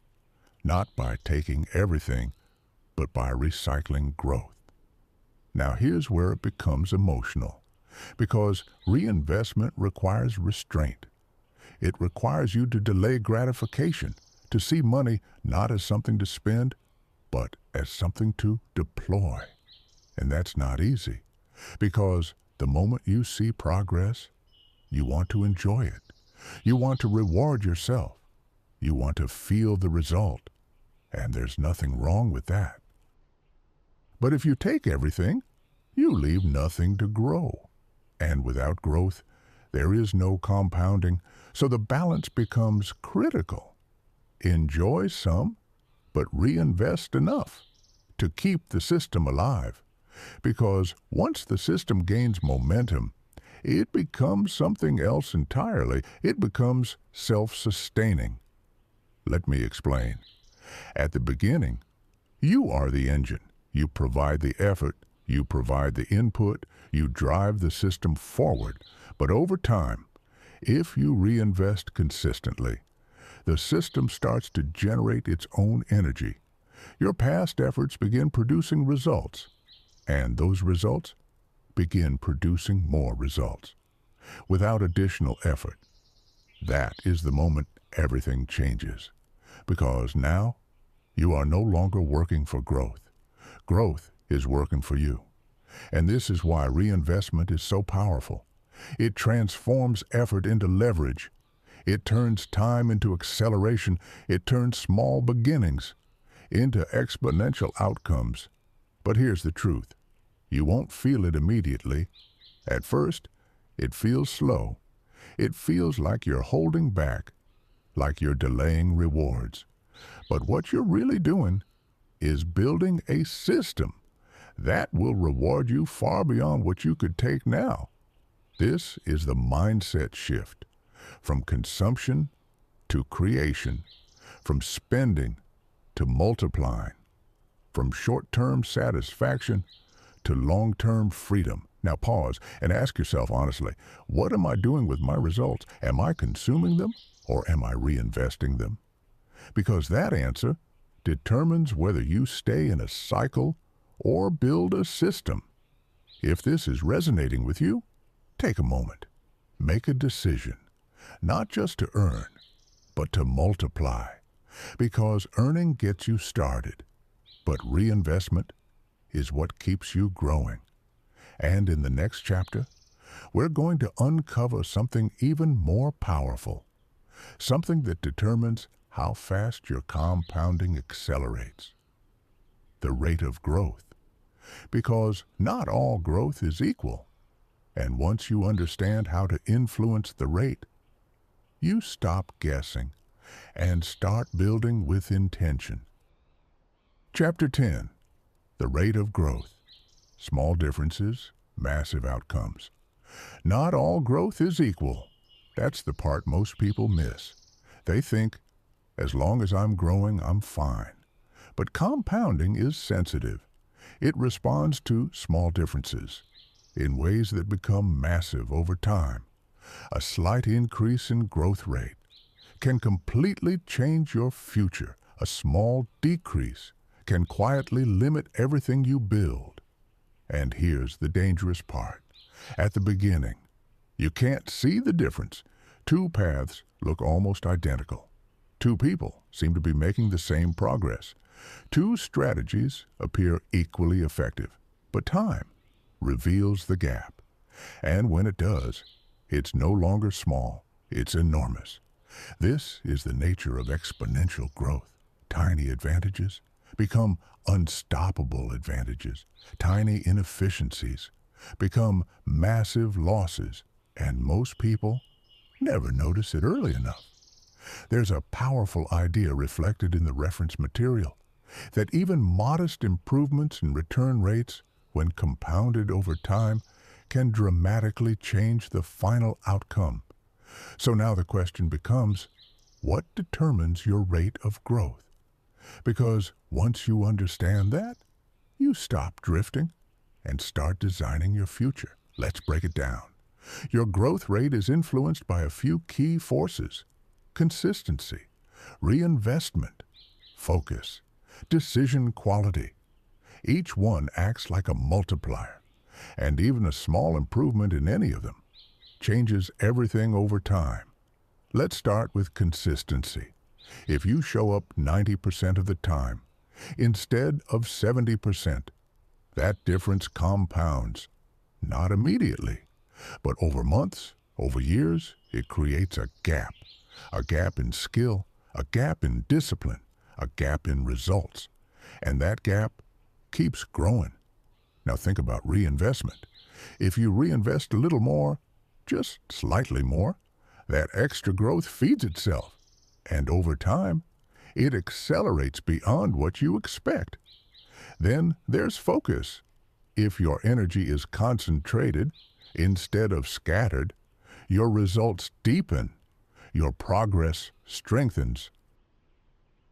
Not by taking everything, but by recycling growth. Now here's where it becomes emotional, because reinvestment requires restraint. It requires you to delay gratification, to see money not as something to spend, but as something to deploy. And that's not easy, because the moment you see progress, you want to enjoy it. You want to reward yourself. You want to feel the result. And there's nothing wrong with that. But if you take everything, you leave nothing to grow. And without growth, there is no compounding, so the balance becomes critical. Enjoy some, but reinvest enough to keep the system alive. Because once the system gains momentum, it becomes something else entirely. It becomes self-sustaining. Let me explain. At the beginning, you are the engine. You provide the effort, you provide the input, you drive the system forward. But over time, if you reinvest consistently, the system starts to generate its own energy. Your past efforts begin producing results, and those results begin producing more results without additional effort. That is the moment everything changes, because now you are no longer working for growth. Growth is working for you. And this is why reinvestment is so powerful. It transforms effort into leverage. It turns time into acceleration. It turns small beginnings into exponential outcomes. But here's the truth. You won't feel it immediately. At first, it feels slow. It feels like you're holding back, like you're delaying rewards. But what you're really doing is building a system that will reward you far beyond what you could take now. This is the mindset shift from consumption to creation, from spending to multiplying, from short-term satisfaction to long-term freedom. Now pause and ask yourself honestly, what am I doing with my results? Am I consuming them or am I reinvesting them? Because that answer determines whether you stay in a cycle or build a system. If this is resonating with you, take a moment. Make a decision, not just to earn, but to multiply. Because earning gets you started, but reinvestment is what keeps you growing. And in the next chapter, we're going to uncover something even more powerful, something that determines how fast your compounding accelerates. The rate of growth. Because not all growth is equal. And once you understand how to influence the rate, you stop guessing and start building with intention. Chapter 10. The rate of growth. Small differences, massive outcomes. Not all growth is equal. That's the part most people miss. They think, as long as I'm growing, I'm fine. But compounding is sensitive. It responds to small differences in ways that become massive over time. A slight increase in growth rate can completely change your future. A small decrease can quietly limit everything you build. And here's the dangerous part. At the beginning, you can't see the difference. Two paths look almost identical. Two people seem to be making the same progress. Two strategies appear equally effective. But time reveals the gap. And when it does, it's no longer small, it's enormous. This is the nature of exponential growth. Tiny advantages become unstoppable advantages. Tiny inefficiencies become massive losses, and most people never notice it early enough. There's a powerful idea reflected in the reference material that even modest improvements in return rates, when compounded over time, can dramatically change the final outcome. So now the question becomes, what determines your rate of growth? Because once you understand that, you stop drifting and start designing your future. Let's break it down. Your growth rate is influenced by a few key forces: consistency, reinvestment, focus, decision quality. Each one acts like a multiplier, and even a small improvement in any of them changes everything over time. Let's start with consistency. If you show up 90% of the time instead of 70%, that difference compounds. Not immediately, but over months, over years, it creates a gap in skill, a gap in discipline, a gap in results. And that gap keeps growing. Now think about reinvestment. If you reinvest a little more, just slightly more, that extra growth feeds itself. And over time, it accelerates beyond what you expect. Then there's focus. If your energy is concentrated instead of scattered, your results deepen, your progress strengthens,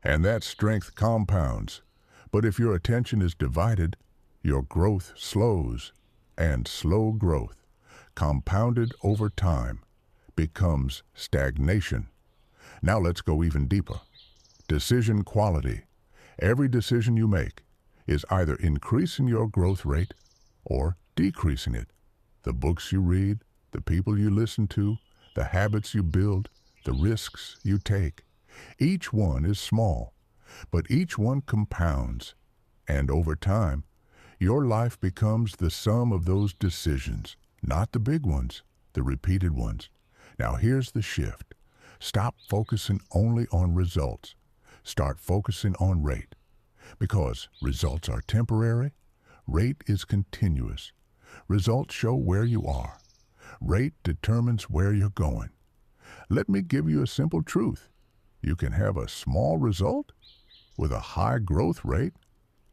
and that strength compounds. But if your attention is divided, your growth slows, and slow growth, compounded over time, becomes stagnation. Now let's go even deeper. Decision quality. Every decision you make is either increasing your growth rate or decreasing it. The books you read, the people you listen to, the habits you build, the risks you take. Each one is small, but each one compounds. And over time, your life becomes the sum of those decisions, not the big ones, the repeated ones. Now here's the shift. Stop focusing only on results. Start focusing on rate. Because results are temporary, rate is continuous. Results show where you are. Rate determines where you're going. Let me give you a simple truth. You can have a small result with a high growth rate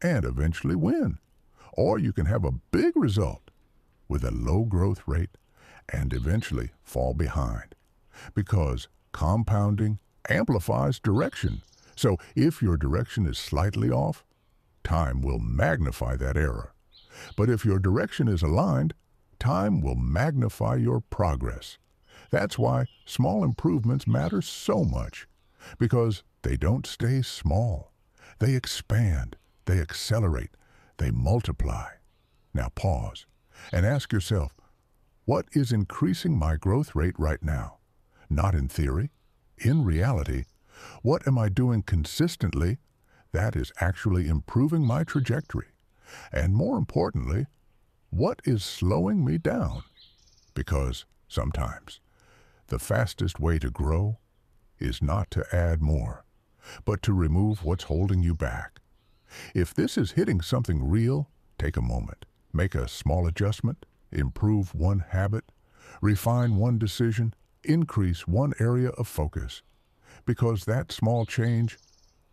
and eventually win. Or you can have a big result with a low growth rate and eventually fall behind. Because compounding amplifies direction. So if your direction is slightly off, time will magnify that error. But if your direction is aligned, time will magnify your progress. That's why small improvements matter so much, because they don't stay small. They expand, they accelerate, they multiply. Now pause and ask yourself, what is increasing my growth rate right now? Not in theory, in reality. What am I doing consistently that is actually improving my trajectory? And more importantly, what is slowing me down? Because sometimes the fastest way to grow is not to add more, but to remove what's holding you back. If this is hitting something real, take a moment, make a small adjustment, improve one habit, refine one decision, increase one area of focus. Because that small change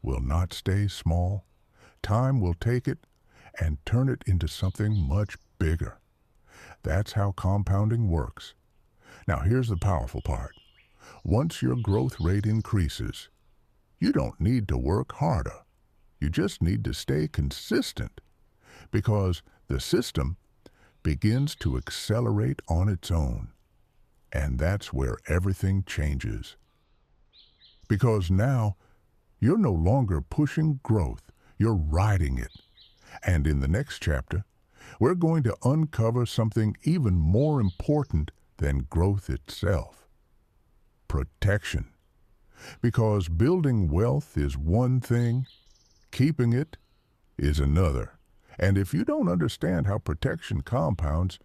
will not stay small. Time will take it and turn it into something much bigger. That's how compounding works. Now here's the powerful part. Once your growth rate increases, you don't need to work harder. You just need to stay consistent, because the system begins to accelerate on its own. And that's where everything changes. Because now you're no longer pushing growth, you're riding it. And in the next chapter, we're going to uncover something even more important than growth itself: protection. Because building wealth is one thing, keeping it is another. And if you don't understand how protection compounds,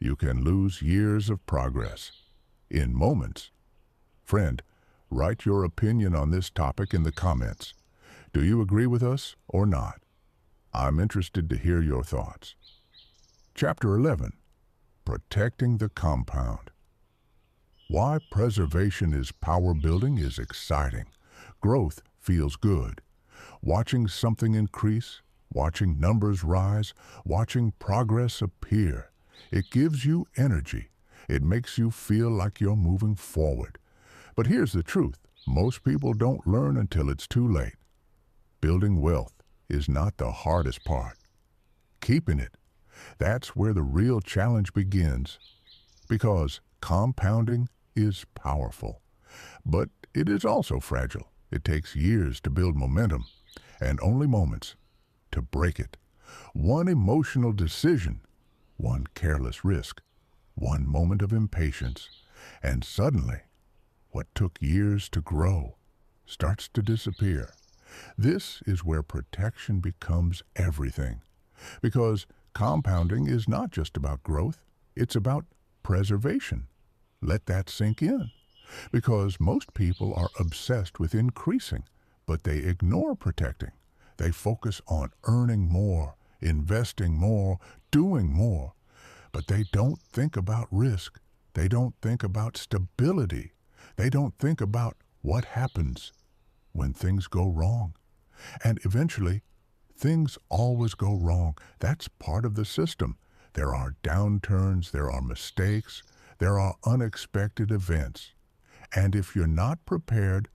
you can lose years of progress in moments. Friend, write your opinion on this topic in the comments. Do you agree with us or not? I'm interested to hear your thoughts. Chapter 11. Protecting the Compound. Why preservation is power building is exciting. Growth feels good. Watching something increase, watching numbers rise, watching progress appear. It gives you energy. It makes you feel like you're moving forward. But here's the truth. Most people don't learn until it's too late. Building wealth is not the hardest part. Keeping it, that's where the real challenge begins. Because compounding is powerful, but it is also fragile. It takes years to build momentum, and only moments to break it. One emotional decision, one careless risk, one moment of impatience, and suddenly, what took years to grow starts to disappear. This is where protection becomes everything. Because compounding is not just about growth, it's about preservation. Let that sink in. Because most people are obsessed with increasing, but they ignore protecting. They focus on earning more, investing more, doing more. But they don't think about risk. They don't think about stability. They don't think about what happens when things go wrong. And eventually, things always go wrong. That's part of the system. There are downturns, there are mistakes, there are unexpected events. And if you're not prepared,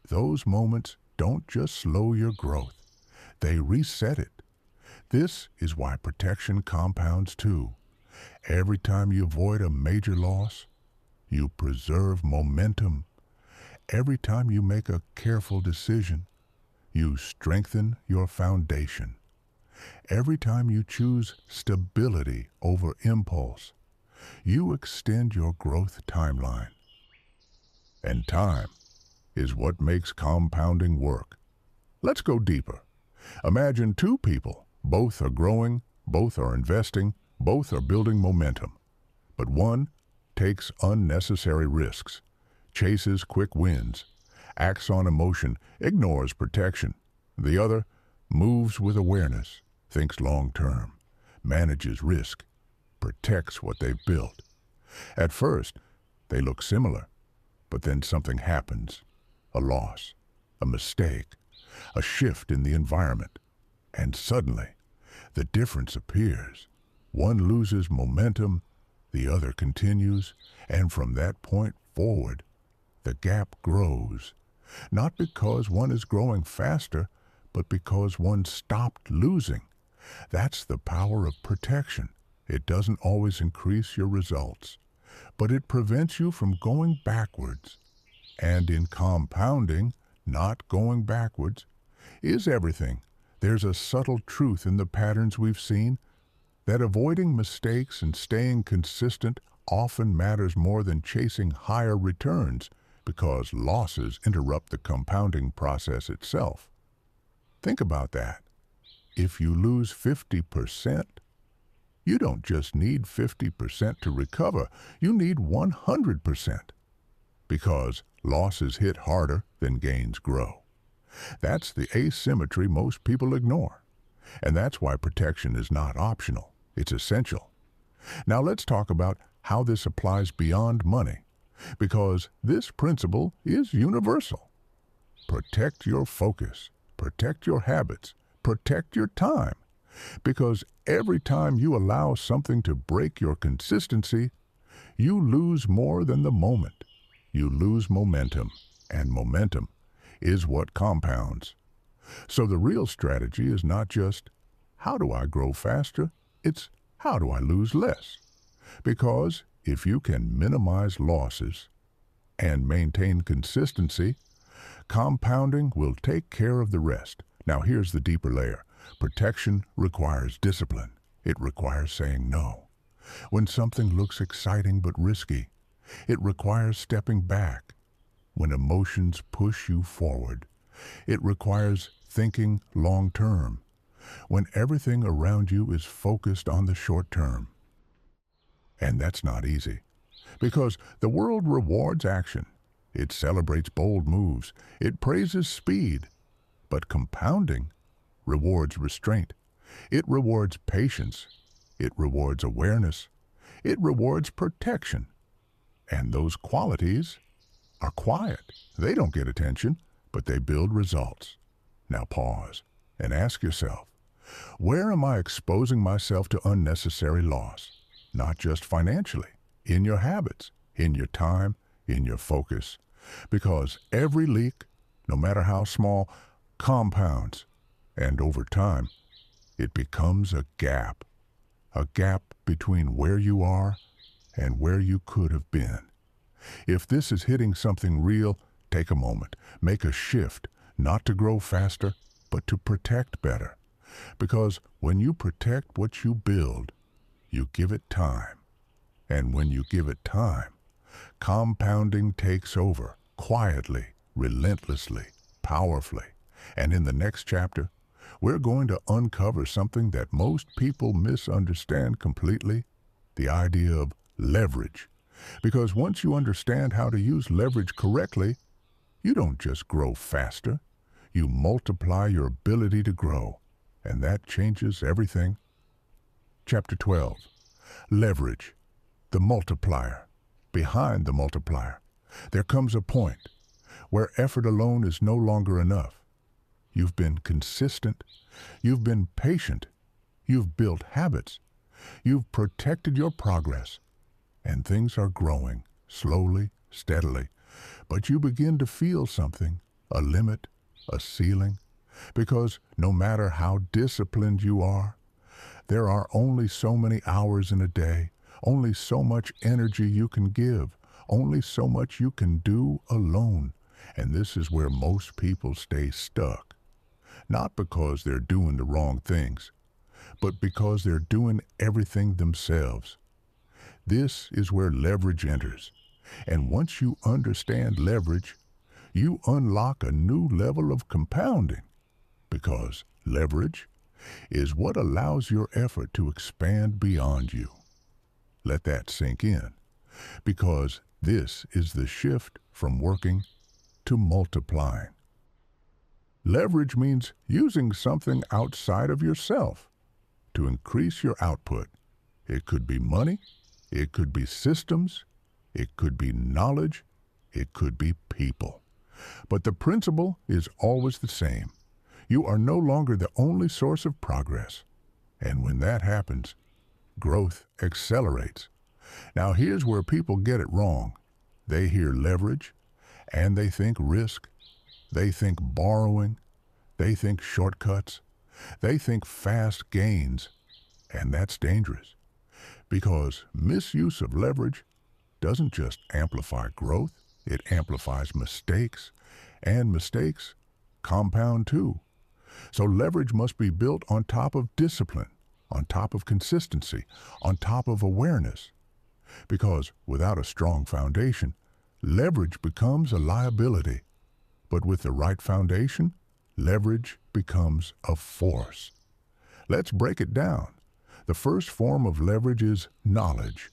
those moments don't just slow your growth. They reset it. This is why protection compounds too. Every time you avoid a major loss, you preserve momentum. Every time you make a careful decision, you strengthen your foundation. Every time you choose stability over impulse, you extend your growth timeline. And time is what makes compounding work. Let's go deeper. Imagine two people. Both are growing, both are investing, both are building momentum. But one takes unnecessary risks, chases quick wins, acts on emotion, ignores protection. The other moves with awareness, thinks long-term, manages risk, protects what they've built. At first, they look similar, but then something happens. A loss, a mistake, a shift in the environment, and suddenly, the difference appears. One loses momentum, the other continues, and from that point forward, the gap grows. Not because one is growing faster, but because one stopped losing. That's the power of protection. It doesn't always increase your results, but it prevents you from going backwards. And in compounding, not going backwards, is everything. There's a subtle truth in the patterns we've seen that avoiding mistakes and staying consistent often matters more than chasing higher returns because losses interrupt the compounding process itself. Think about that. If you lose 50%, you don't just need 50% to recover, you need 100% because losses hit harder than gains grow. That's the asymmetry most people ignore, and that's why protection is not optional, it's essential. Now let's talk about how this applies beyond money, because this principle is universal. Protect your focus, protect your habits, protect your time, because every time you allow something to break your consistency, you lose more than the moment. You lose momentum, and momentum is what compounds. So the real strategy is not just, how do I grow faster? It's, how do I lose less? Because if you can minimize losses and maintain consistency, compounding will take care of the rest. Now here's the deeper layer. Protection requires discipline. It requires saying no. When something looks exciting but risky, it requires stepping back. When emotions push you forward, it requires thinking long term. When everything around you is focused on the short term. And that's not easy, because the world rewards action. It celebrates bold moves. It praises speed. But compounding rewards restraint. It rewards patience. It rewards awareness. It rewards protection. And those qualities are quiet. They don't get attention, but they build results. Now pause and ask yourself, where am I exposing myself to unnecessary loss? Not just financially, in your habits, in your time, in your focus. Because every leak, no matter how small, compounds. And over time, it becomes a gap between where you are and where you could have been. If this is hitting something real, take a moment, make a shift, not to grow faster, but to protect better. Because when you protect what you build, you give it time. And when you give it time, compounding takes over, quietly, relentlessly, powerfully. And in the next chapter, we're going to uncover something that most people misunderstand completely, the idea of leverage. Because once you understand how to use leverage correctly, you don't just grow faster, you multiply your ability to grow. And that changes everything. Chapter 12, Leverage, the multiplier. Behind the multiplier, there comes a point where effort alone is no longer enough. You've been consistent, you've been patient, you've built habits, you've protected your progress, and things are growing, slowly, steadily. But you begin to feel something, a limit, a ceiling, because no matter how disciplined you are, there are only so many hours in a day, only so much energy you can give, only so much you can do alone. And this is where most people stay stuck. Not because they're doing the wrong things, but because they're doing everything themselves. This is where leverage enters. And once you understand leverage, you unlock a new level of compounding. Because leverage is what allows your effort to expand beyond you. Let that sink in, because this is the shift from working to multiplying. Leverage means using something outside of yourself to increase your output. It could be money, it could be systems, it could be knowledge, it could be people. But the principle is always the same. You are no longer the only source of progress. And when that happens, growth accelerates. Now here's where people get it wrong. They hear leverage, and they think risk. They think borrowing. They think shortcuts. They think fast gains. And that's dangerous. Because misuse of leverage doesn't just amplify growth, it amplifies mistakes, and mistakes compound too. So leverage must be built on top of discipline, on top of consistency, on top of awareness. Because without a strong foundation, leverage becomes a liability. But with the right foundation, leverage becomes a force. Let's break it down. The first form of leverage is knowledge.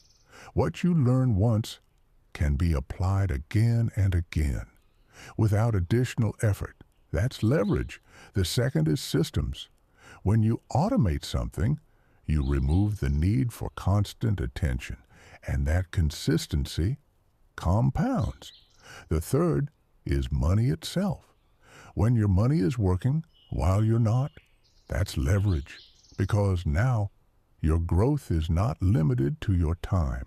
What you learn once can be applied again and again without additional effort. That's leverage. The second is systems. When you automate something, you remove the need for constant attention, and that consistency compounds. The third is money itself. When your money is working while you're not, that's leverage, because now your growth is not limited to your time.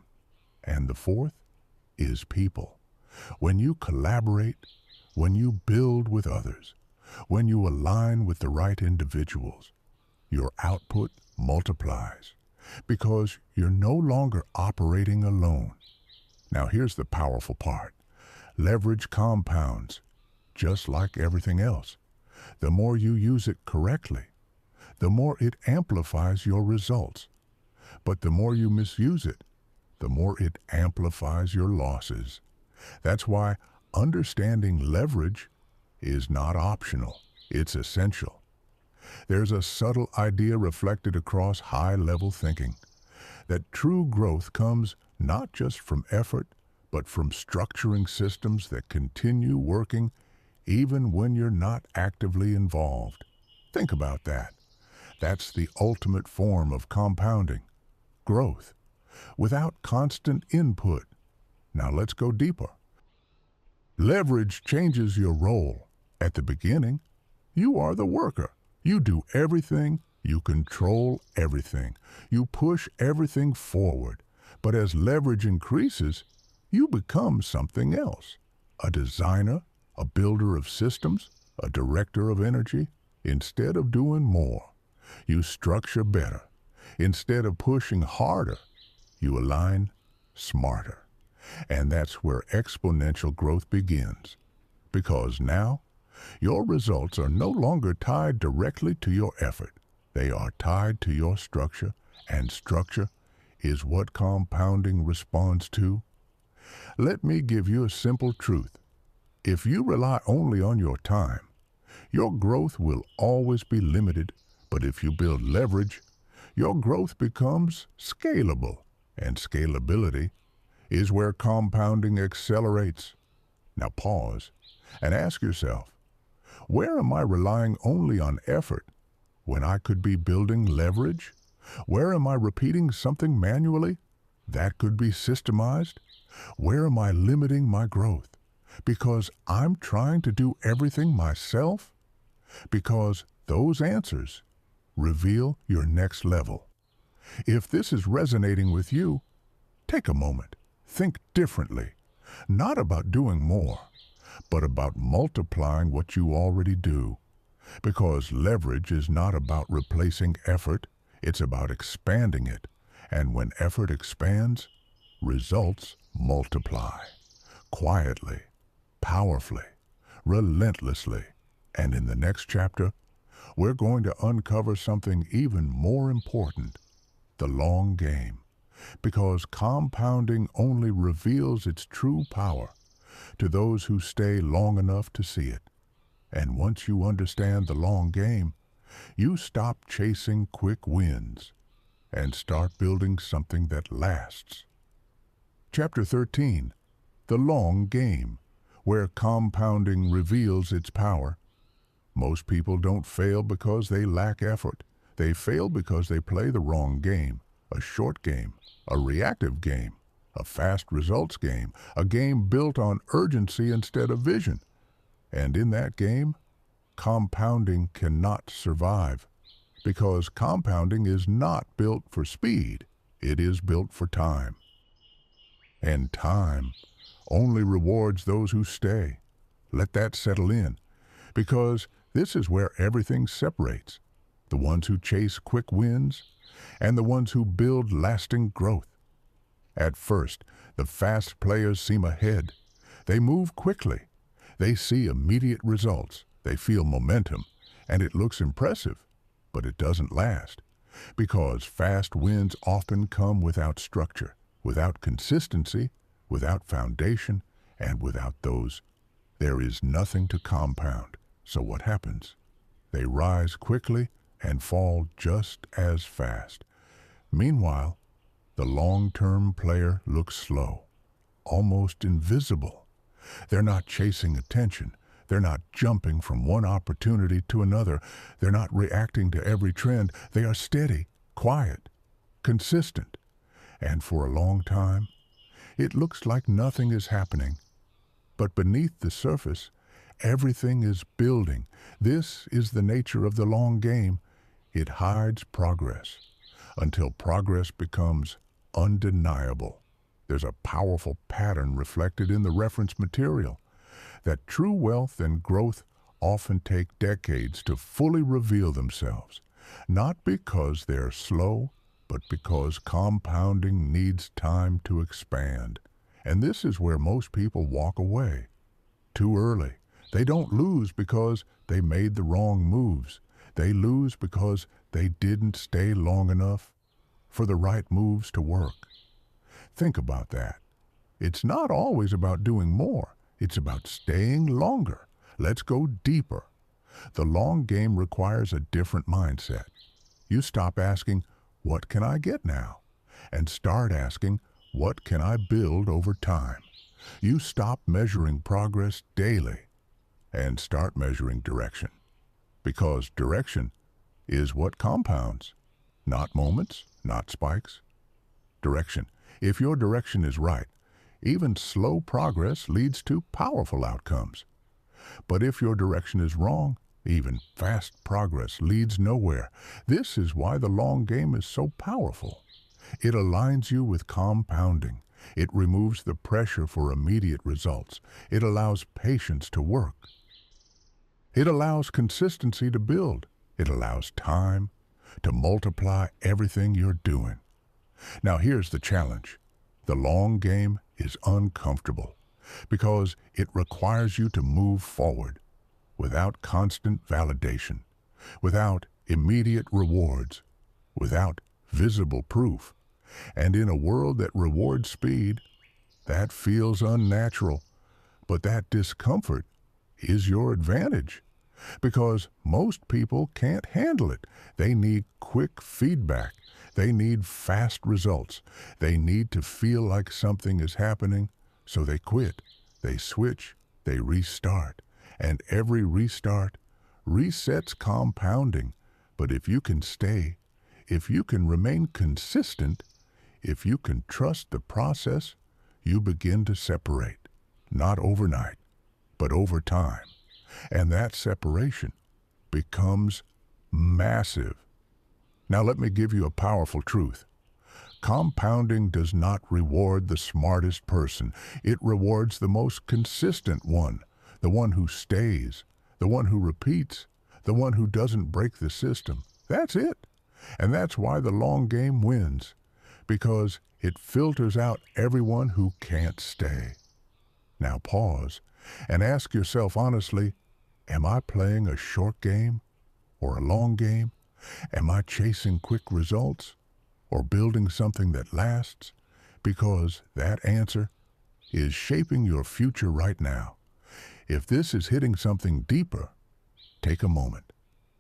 And the fourth is people. When you collaborate, when you build with others, when you align with the right individuals, your output multiplies because you're no longer operating alone. Now here's the powerful part. Leverage compounds, just like everything else. The more you use it correctly, the more it amplifies your results. But the more you misuse it, the more it amplifies your losses. That's why understanding leverage is not optional, it's essential. There's a subtle idea reflected across high-level thinking, that true growth comes not just from effort, but from structuring systems that continue working even when you're not actively involved. Think about that. That's the ultimate form of compounding, growth, without constant input. Now let's go deeper. Leverage changes your role. At the beginning, you are the worker. You do everything, you control everything, you push everything forward. But as leverage increases, you become something else. A designer, a builder of systems, a director of energy. Instead of doing more, you structure better. Instead of pushing harder, you align smarter. And that's where exponential growth begins. Because now, your results are no longer tied directly to your effort. They are tied to your structure, and structure is what compounding responds to. Let me give you a simple truth. If you rely only on your time, your growth will always be limited. But if you build leverage, your growth becomes scalable. And scalability is where compounding accelerates. Now pause and ask yourself, where am I relying only on effort when I could be building leverage? Where am I repeating something manually that could be systemized? Where am I limiting my growth because I'm trying to do everything myself? Because those answers reveal your next level. If this is resonating with you, take a moment. Think differently, not about doing more, but about multiplying what you already do. Because leverage is not about replacing effort, it's about expanding it. And when effort expands, results multiply. Quietly, powerfully, relentlessly. And in the next chapter, we're going to uncover something even more important, the long game. Because compounding only reveals its true power to those who stay long enough to see it. And once you understand the long game, you stop chasing quick wins and start building something that lasts. Chapter 13, The Long Game, where compounding reveals its power. Most people don't fail because they lack effort. They fail because they play the wrong game, a short game, a reactive game, a fast results game, a game built on urgency instead of vision. And in that game, compounding cannot survive, because compounding is not built for speed, it is built for time. And time only rewards those who stay. Let that settle in, because this is where everything separates. The ones who chase quick wins and the ones who build lasting growth. At first, the fast players seem ahead. They move quickly. They see immediate results. They feel momentum, and it looks impressive, but it doesn't last, because fast wins often come without structure, without consistency, without foundation, and without those. There is nothing to compound. So what happens? They rise quickly and fall just as fast. Meanwhile, the long-term player looks slow, almost invisible. They're not chasing attention. They're not jumping from one opportunity to another. They're not reacting to every trend. They are steady, quiet, consistent. And for a long time, it looks like nothing is happening. But beneath the surface, everything is building. This is the nature of the long game. It hides progress until progress becomes undeniable. There's a powerful pattern reflected in the reference material, that true wealth and growth often take decades to fully reveal themselves, not because they're slow, but because compounding needs time to expand. And this is where most people walk away too early. They don't lose because they made the wrong moves. They lose because they didn't stay long enough for the right moves to work. Think about that. It's not always about doing more. It's about staying longer. Let's go deeper. The long game requires a different mindset. You stop asking, what can I get now? And start asking, what can I build over time? You stop measuring progress daily and start measuring direction. Because direction is what compounds, not moments, not spikes. Direction. If your direction is right, even slow progress leads to powerful outcomes. But if your direction is wrong, even fast progress leads nowhere. This is why the long game is so powerful. It aligns you with compounding. It removes the pressure for immediate results. It allows patience to work. It allows consistency to build. It allows time to multiply everything you're doing. Now here's the challenge. The long game is uncomfortable because it requires you to move forward without constant validation, without immediate rewards, without visible proof. And in a world that rewards speed, that feels unnatural. But that discomfort is your advantage, because most people can't handle it. They need quick feedback. They need fast results. They need to feel like something is happening, so they quit. They switch. They restart. And every restart resets compounding. But if you can stay, if you can remain consistent, if you can trust the process, you begin to separate. Not overnight, but over time. And that separation becomes massive. Now let me give you a powerful truth. Compounding does not reward the smartest person. It rewards the most consistent one, the one who stays, the one who repeats, the one who doesn't break the system. That's it. And that's why the long game wins, because it filters out everyone who can't stay. Now pause and ask yourself honestly, am I playing a short game or a long game? Am I chasing quick results or building something that lasts? Because that answer is shaping your future right now. If this is hitting something deeper, take a moment,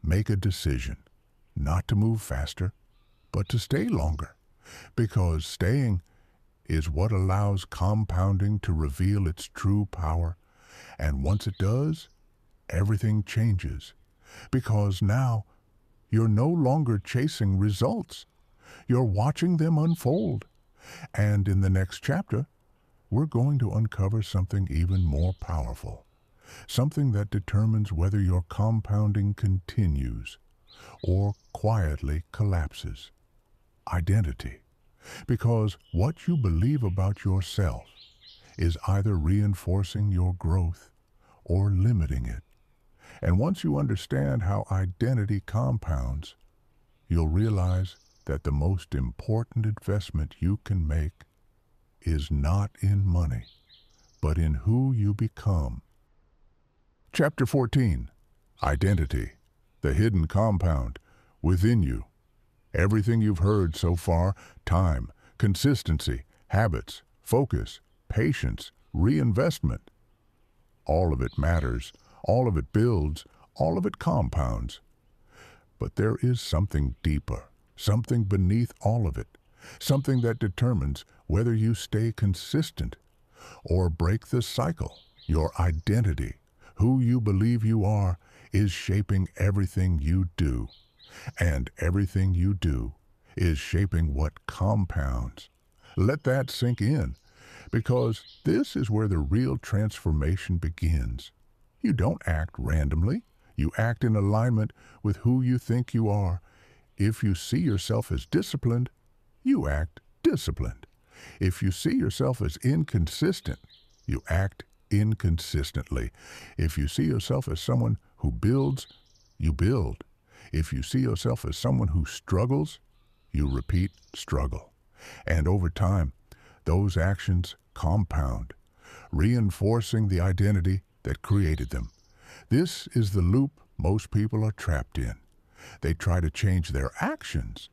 make a decision, not to move faster, but to stay longer. Because staying is what allows compounding to reveal its true power. And once it does, everything changes. Because now, you're no longer chasing results. You're watching them unfold. And in the next chapter, we're going to uncover something even more powerful. Something that determines whether your compounding continues or quietly collapses. Identity. Because what you believe about yourself is either reinforcing your growth or limiting it. And once you understand how identity compounds, you'll realize that the most important investment you can make is not in money, but in who you become. Chapter 14. Identity, the hidden compound within you. Everything you've heard so far, time, consistency, habits, focus, patience, reinvestment, all of it matters, all of it builds, all of it compounds. But there is something deeper, something beneath all of it, something that determines whether you stay consistent or break the cycle. Your identity, who you believe you are, is shaping everything you do. And everything you do is shaping what compounds. Let that sink in, because this is where the real transformation begins. You don't act randomly. You act in alignment with who you think you are. If you see yourself as disciplined, you act disciplined. If you see yourself as inconsistent, you act inconsistently. If you see yourself as someone who builds, you build. If you see yourself as someone who struggles, you repeat struggle. And over time, those actions compound, reinforcing the identity that created them. This is the loop most people are trapped in. They try to change their actions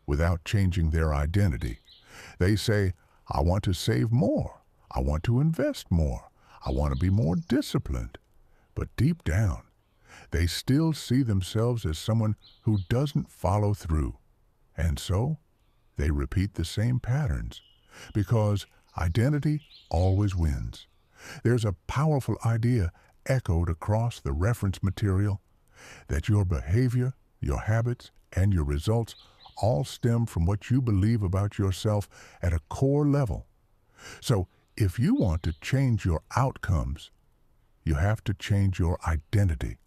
without changing their identity. They say, I want to save more. I want to invest more. I want to be more disciplined. But deep down, they still see themselves as someone who doesn't follow through. And so, they repeat the same patterns, because identity always wins. There's a powerful idea echoed across the reference material that your behavior, your habits, and your results all stem from what you believe about yourself at a core level. So, if you want to change your outcomes, you have to change your identity.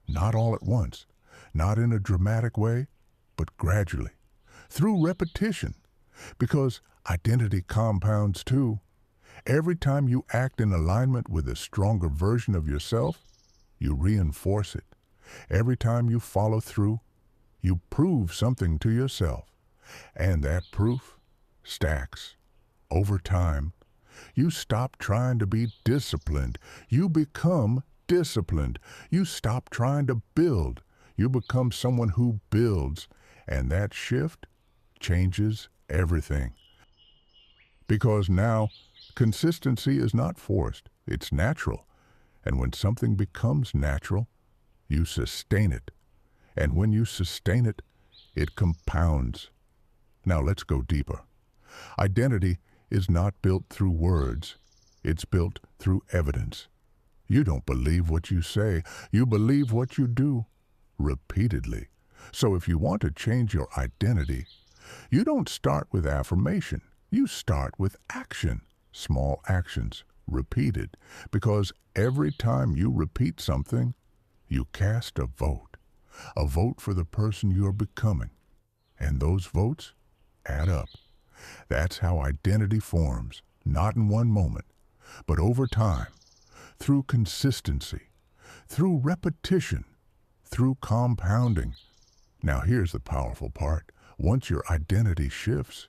Not all at once, not in a dramatic way, but gradually, through repetition, because identity compounds too. Every time you act in alignment with a stronger version of yourself, you reinforce it. Every time you follow through, you prove something to yourself. And that proof stacks. Over time, you stop trying to be disciplined. You become disciplined. You stop trying to build. You become someone who builds. And that shift changes everything. Because now, consistency is not forced. It's natural. And when something becomes natural, you sustain it. And when you sustain it, it compounds. Now let's go deeper. Identity is not built through words. It's built through evidence. You don't believe what you say. You believe what you do, repeatedly. So if you want to change your identity, you don't start with affirmation. You start with action, small actions, repeated. Because every time you repeat something, you cast a vote for the person you're becoming. And those votes add up. That's how identity forms, not in one moment, but over time, through consistency, through repetition, through compounding. Now here's the powerful part. Once your identity shifts,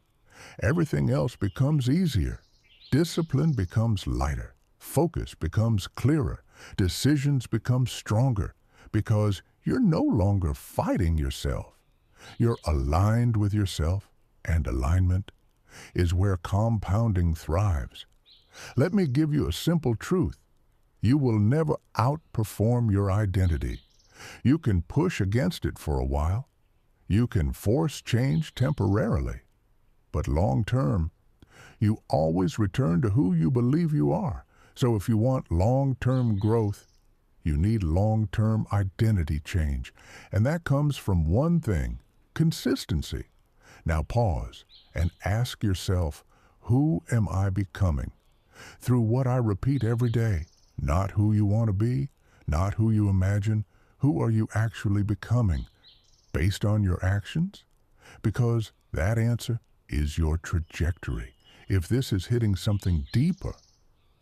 everything else becomes easier. Discipline becomes lighter. Focus becomes clearer. Decisions become stronger, because you're no longer fighting yourself. You're aligned with yourself, and alignment is where compounding thrives. Let me give you a simple truth. You will never outperform your identity. You can push against it for a while. You can force change temporarily. But long term, you always return to who you believe you are. So if you want long-term growth, you need long-term identity change. And that comes from one thing: consistency. Now pause and ask yourself, who am I becoming? Through what I repeat every day. Not who you want to be, not who you imagine. Who are you actually becoming? Based on your actions? Because that answer is your trajectory. If this is hitting something deeper,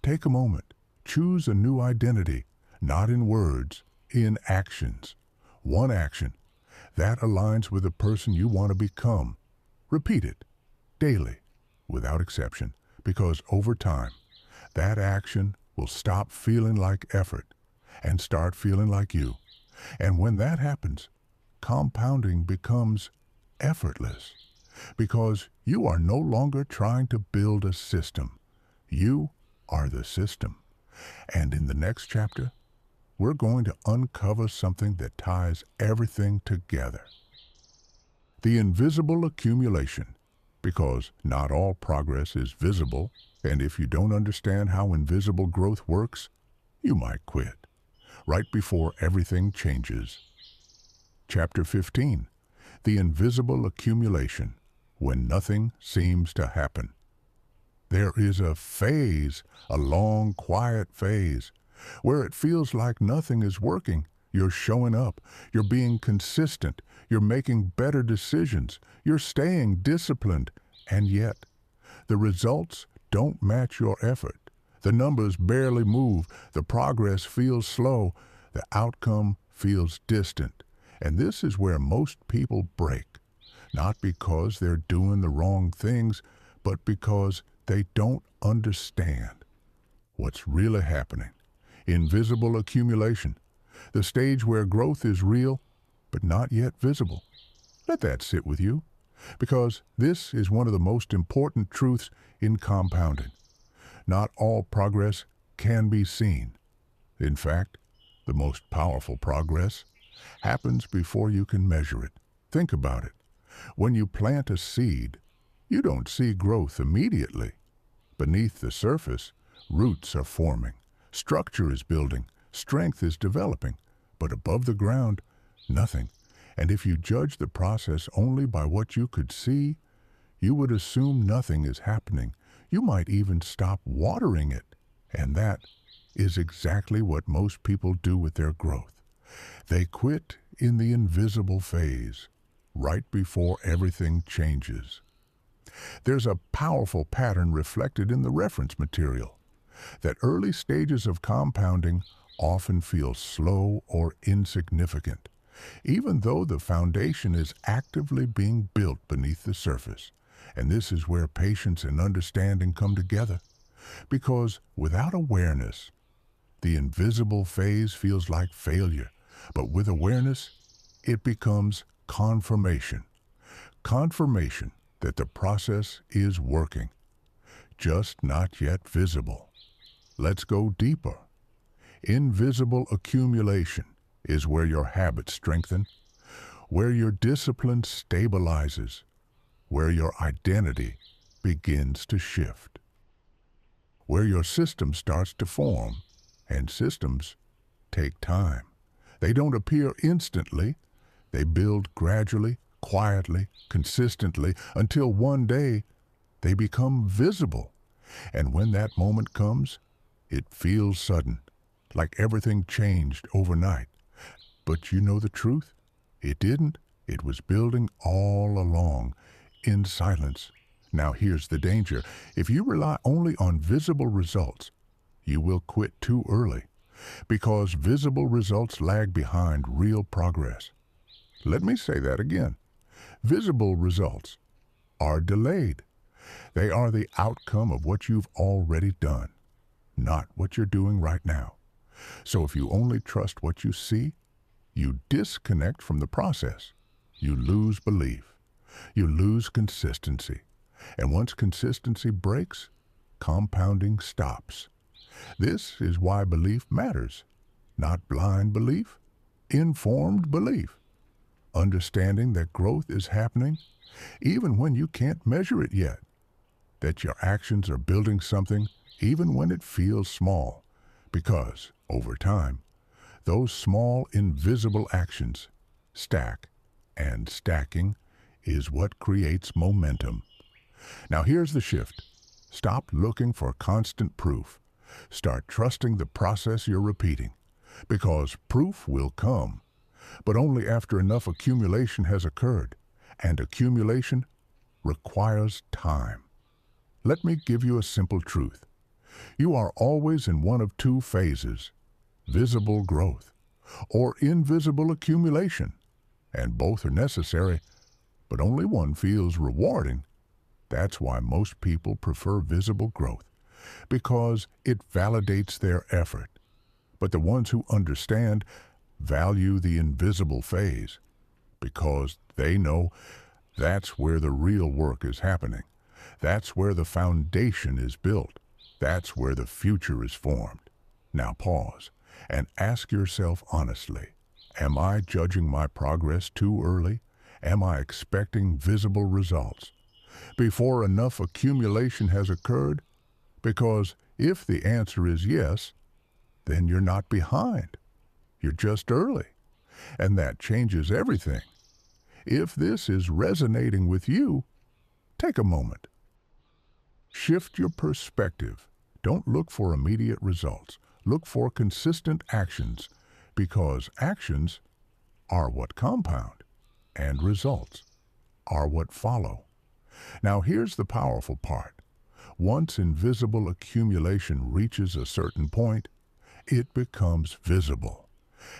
take a moment. Choose a new identity, not in words, in actions. One action that aligns with the person you want to become. Repeat it daily, without exception, because over time, that action will stop feeling like effort and start feeling like you. And when that happens, compounding becomes effortless because you are no longer trying to build a system. You are the system. And in the next chapter, we're going to uncover something that ties everything together. The invisible accumulation, because not all progress is visible, and if you don't understand how invisible growth works, you might quit right before everything changes. Chapter 15, The Invisible Accumulation, When Nothing Seems to Happen. There is a phase, a long, quiet phase, where it feels like nothing is working. You're showing up, you're being consistent, you're making better decisions, you're staying disciplined, and yet the results don't match your effort. The numbers barely move, the progress feels slow, the outcome feels distant. And this is where most people break, not because they're doing the wrong things, but because they don't understand what's really happening. Invisible accumulation, the stage where growth is real, but not yet visible. Let that sit with you, because this is one of the most important truths in compounding. Not all progress can be seen. In fact, the most powerful progress happens before you can measure it. Think about it. When you plant a seed, you don't see growth immediately. Beneath the surface, roots are forming, structure is building, strength is developing, but above the ground, nothing. And if you judge the process only by what you could see, you would assume nothing is happening. You might even stop watering it. And that is exactly what most people do with their growth. They quit in the invisible phase, right before everything changes. There's a powerful pattern reflected in the reference material, that early stages of compounding often feel slow or insignificant, even though the foundation is actively being built beneath the surface. And this is where patience and understanding come together, because without awareness, the invisible phase feels like failure, but with awareness, it becomes confirmation. Confirmation that the process is working, just not yet visible. Let's go deeper. Invisible accumulation is where your habits strengthen, where your discipline stabilizes, where your identity begins to shift, where your system starts to form, and systems take time. They don't appear instantly. They build gradually, quietly, consistently, until one day they become visible. And when that moment comes, it feels sudden, like everything changed overnight. But you know the truth? It didn't. It was building all along, in silence. Now here's the danger. If you rely only on visible results, you will quit too early, because visible results lag behind real progress. Let me say that again. Visible results are delayed. They are the outcome of what you've already done, not what you're doing right now. So if you only trust what you see, you disconnect from the process. You lose belief. You lose consistency. And once consistency breaks, compounding stops. This is why belief matters. Not blind belief, informed belief. Understanding that growth is happening even when you can't measure it yet. That your actions are building something even when it feels small. Because, over time, those small invisible actions stack, and stacking is what creates momentum. Now here's the shift. Stop looking for constant proof. Start trusting the process you're repeating, because proof will come, but only after enough accumulation has occurred, and accumulation requires time. Let me give you a simple truth. You are always in one of two phases: visible growth or invisible accumulation, and both are necessary, but only one feels rewarding. That's why most people prefer visible growth, because it validates their effort. But the ones who understand value the invisible phase, because they know that's where the real work is happening. That's where the foundation is built. That's where the future is formed. Now pause and ask yourself honestly, am I judging my progress too early? Am I expecting visible results before enough accumulation has occurred? Because if the answer is yes, then you're not behind. You're just early. And that changes everything. If this is resonating with you, take a moment. Shift your perspective. Don't look for immediate results. Look for consistent actions, because actions are what compound, and results are what follow. Now here's the powerful part. Once invisible accumulation reaches a certain point, it becomes visible.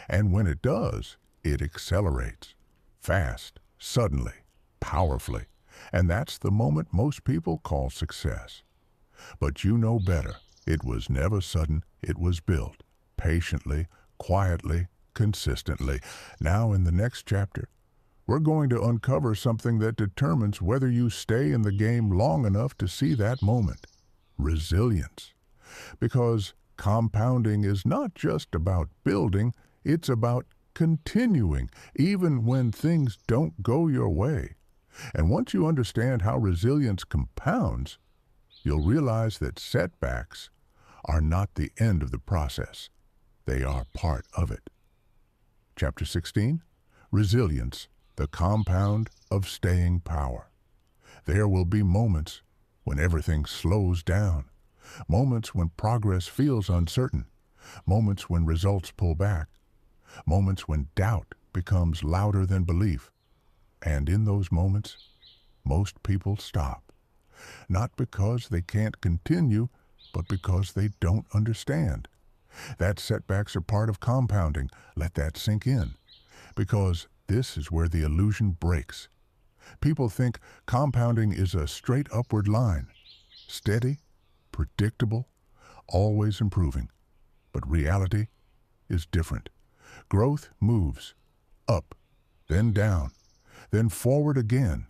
And when it does, it accelerates. Fast, suddenly, powerfully. And that's the moment most people call success. But you know better. It was never sudden. It was built. Patiently, quietly, consistently. Now in the next chapter, we're going to uncover something that determines whether you stay in the game long enough to see that moment. Resilience. Because compounding is not just about building, it's about continuing, even when things don't go your way. And once you understand how resilience compounds, you'll realize that setbacks are not the end of the process. They are part of it. Chapter 16, Resilience, the compound of staying power. There will be moments when everything slows down, moments when progress feels uncertain, moments when results pull back, moments when doubt becomes louder than belief. And in those moments, most people stop. Not because they can't continue, but because they don't understand. That setbacks are part of compounding. Let that sink in. Because this is where the illusion breaks. People think compounding is a straight upward line. Steady, predictable, always improving. But reality is different. Growth moves up, then down, then forward again.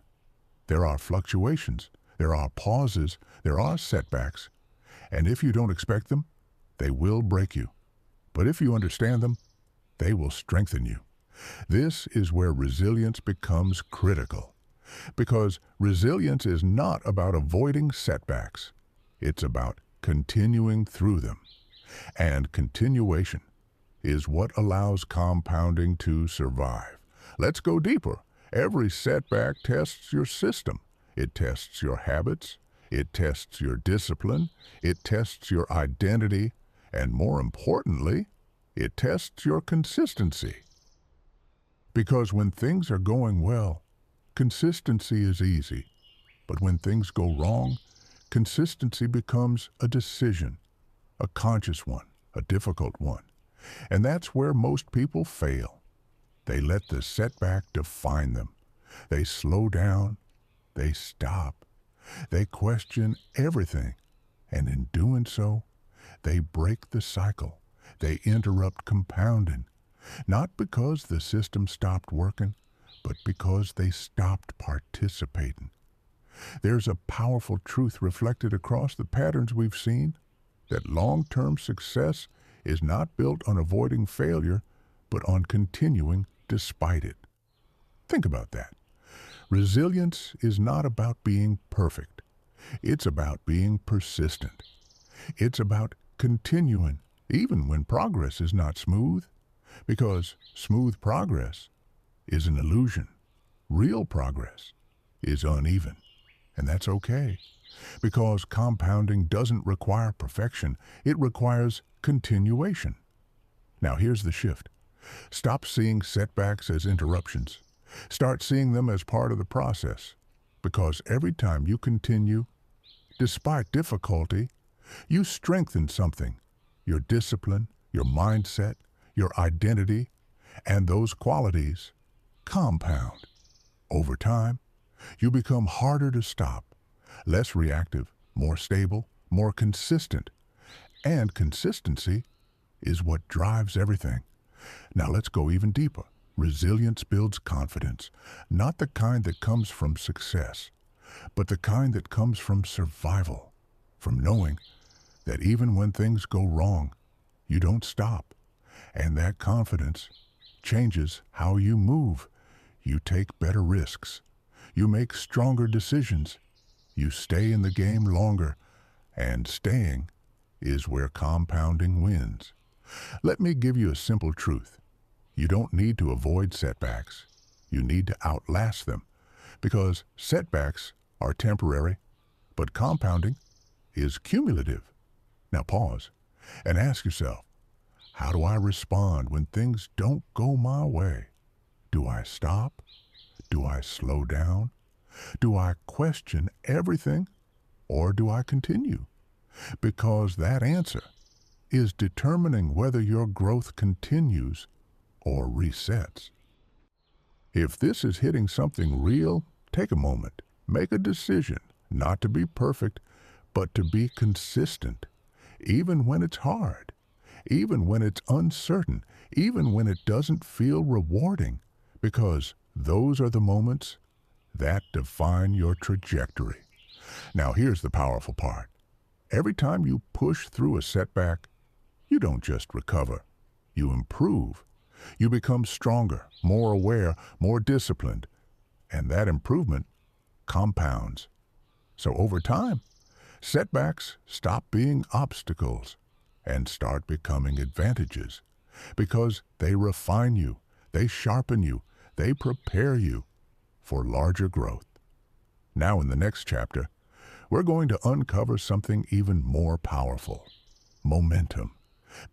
There are fluctuations, there are pauses, there are setbacks. And if you don't expect them, they will break you. But if you understand them, they will strengthen you. This is where resilience becomes critical. Because resilience is not about avoiding setbacks. It's about continuing through them. And continuation is what allows compounding to survive. Let's go deeper. Every setback tests your system. It tests your habits. It tests your discipline. It tests your identity. And more importantly, it tests your consistency. Because when things are going well, consistency is easy. But when things go wrong, consistency becomes a decision, a conscious one, a difficult one. And that's where most people fail. They let the setback define them. They slow down. They stop. They question everything. And in doing so, they break the cycle. They interrupt compounding. Not because the system stopped working, but because they stopped participating. There's a powerful truth reflected across the patterns we've seen, that long-term success is not built on avoiding failure, but on continuing despite it. Think about that. Resilience is not about being perfect. It's about being persistent. It's about continuing, even when progress is not smooth, because smooth progress is an illusion. Real progress is uneven, and that's okay, because compounding doesn't require perfection. It requires continuation. Now here's the shift. Stop seeing setbacks as interruptions. Start seeing them as part of the process, because every time you continue, despite difficulty, you strengthen something: your discipline, your mindset, your identity, and those qualities compound. Over time, You become harder to stop, less reactive, more stable, more consistent. And consistency is what drives everything. Now let's go even deeper. Resilience builds confidence, not the kind that comes from success, but the kind that comes from survival, from knowing that even when things go wrong, you don't stop. And that confidence changes how you move. You take better risks. You make stronger decisions. You stay in the game longer. And staying is where compounding wins. Let me give you a simple truth. You don't need to avoid setbacks. You need to outlast them, because setbacks are temporary, but compounding is cumulative. Now pause and ask yourself, how do I respond when things don't go my way? Do I stop? Do I slow down? Do I question everything? Or do I continue? Because that answer is determining whether your growth continues or resets. If this is hitting something real, take a moment. Make a decision not to be perfect, but to be consistent, even when it's hard, even when it's uncertain, even when it doesn't feel rewarding, because those are the moments that define your trajectory. Now here's the powerful part. Every time you push through a setback, you don't just recover, you improve. You become stronger, more aware, more disciplined, and that improvement compounds. So over time, setbacks stop being obstacles and start becoming advantages, because they refine you, they sharpen you, they prepare you for larger growth. Now in the next chapter, we're going to uncover something even more powerful: momentum.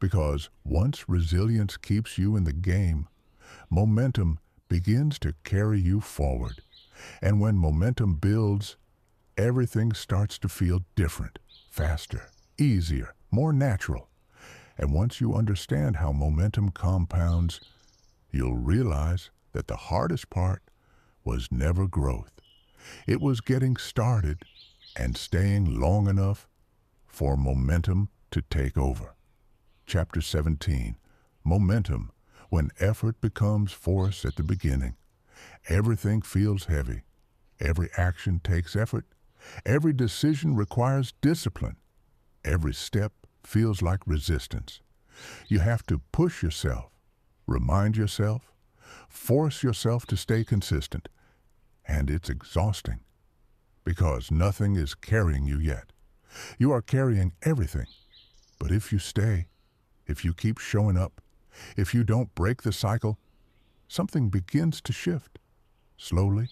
Because once resilience keeps you in the game, momentum begins to carry you forward. And when momentum builds, everything starts to feel different, faster, easier, more natural. And once you understand how momentum compounds, you'll realize that the hardest part was never growth. It was getting started and staying long enough for momentum to take over. Chapter 17, Momentum, when effort becomes force at the beginning. Everything feels heavy. Every action takes effort. Every decision requires discipline. Every step feels like resistance. You have to push yourself, remind yourself, force yourself to stay consistent. And it's exhausting, because nothing is carrying you yet. You are carrying everything. But if you stay, if you keep showing up, if you don't break the cycle, something begins to shift. Slowly,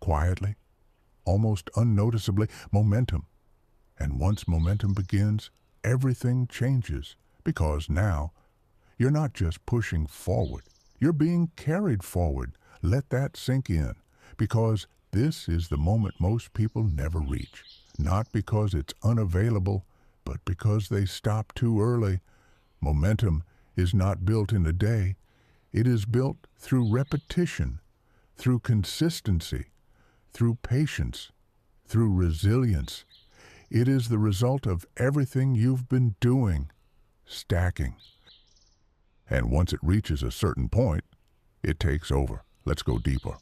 quietly, almost unnoticeably, momentum. And once momentum begins, everything changes, because now you're not just pushing forward, you're being carried forward. Let that sink in, because this is the moment most people never reach. Not because it's unavailable, but because they stop too early. Momentum is not built in a day. It is built through repetition, through consistency, through patience, through resilience. It is the result of everything you've been doing, stacking. And once it reaches a certain point, it takes over. Let's go deeper.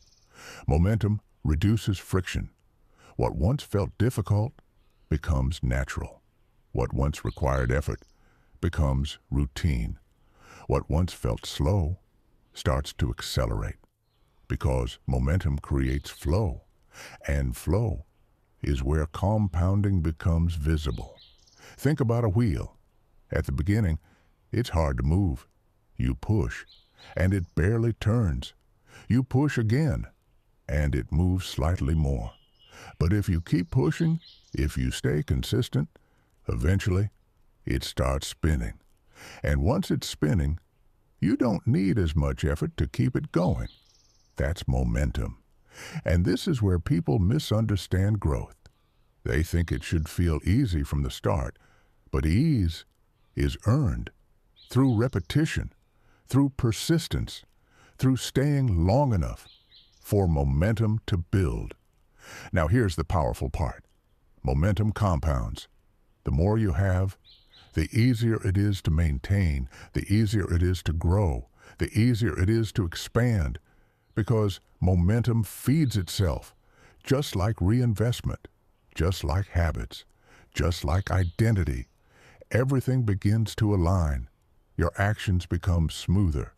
Momentum reduces friction. What once felt difficult becomes natural. What once required effort becomes routine. What once felt slow starts to accelerate, because momentum creates flow, and flow is where compounding becomes visible. Think about a wheel. At the beginning, it's hard to move. You push, and it barely turns. You push again, and it moves slightly more. But if you keep pushing, if you stay consistent, eventually it starts spinning. And once it's spinning, you don't need as much effort to keep it going. That's momentum. And this is where people misunderstand growth. They think it should feel easy from the start, but ease is earned through repetition, through persistence, through staying long enough for momentum to build. Now here's the powerful part. Momentum compounds. The more you have, the easier it is to maintain, the easier it is to grow, the easier it is to expand, because momentum feeds itself, just like reinvestment, just like habits, just like identity. Everything begins to align. Your actions become smoother.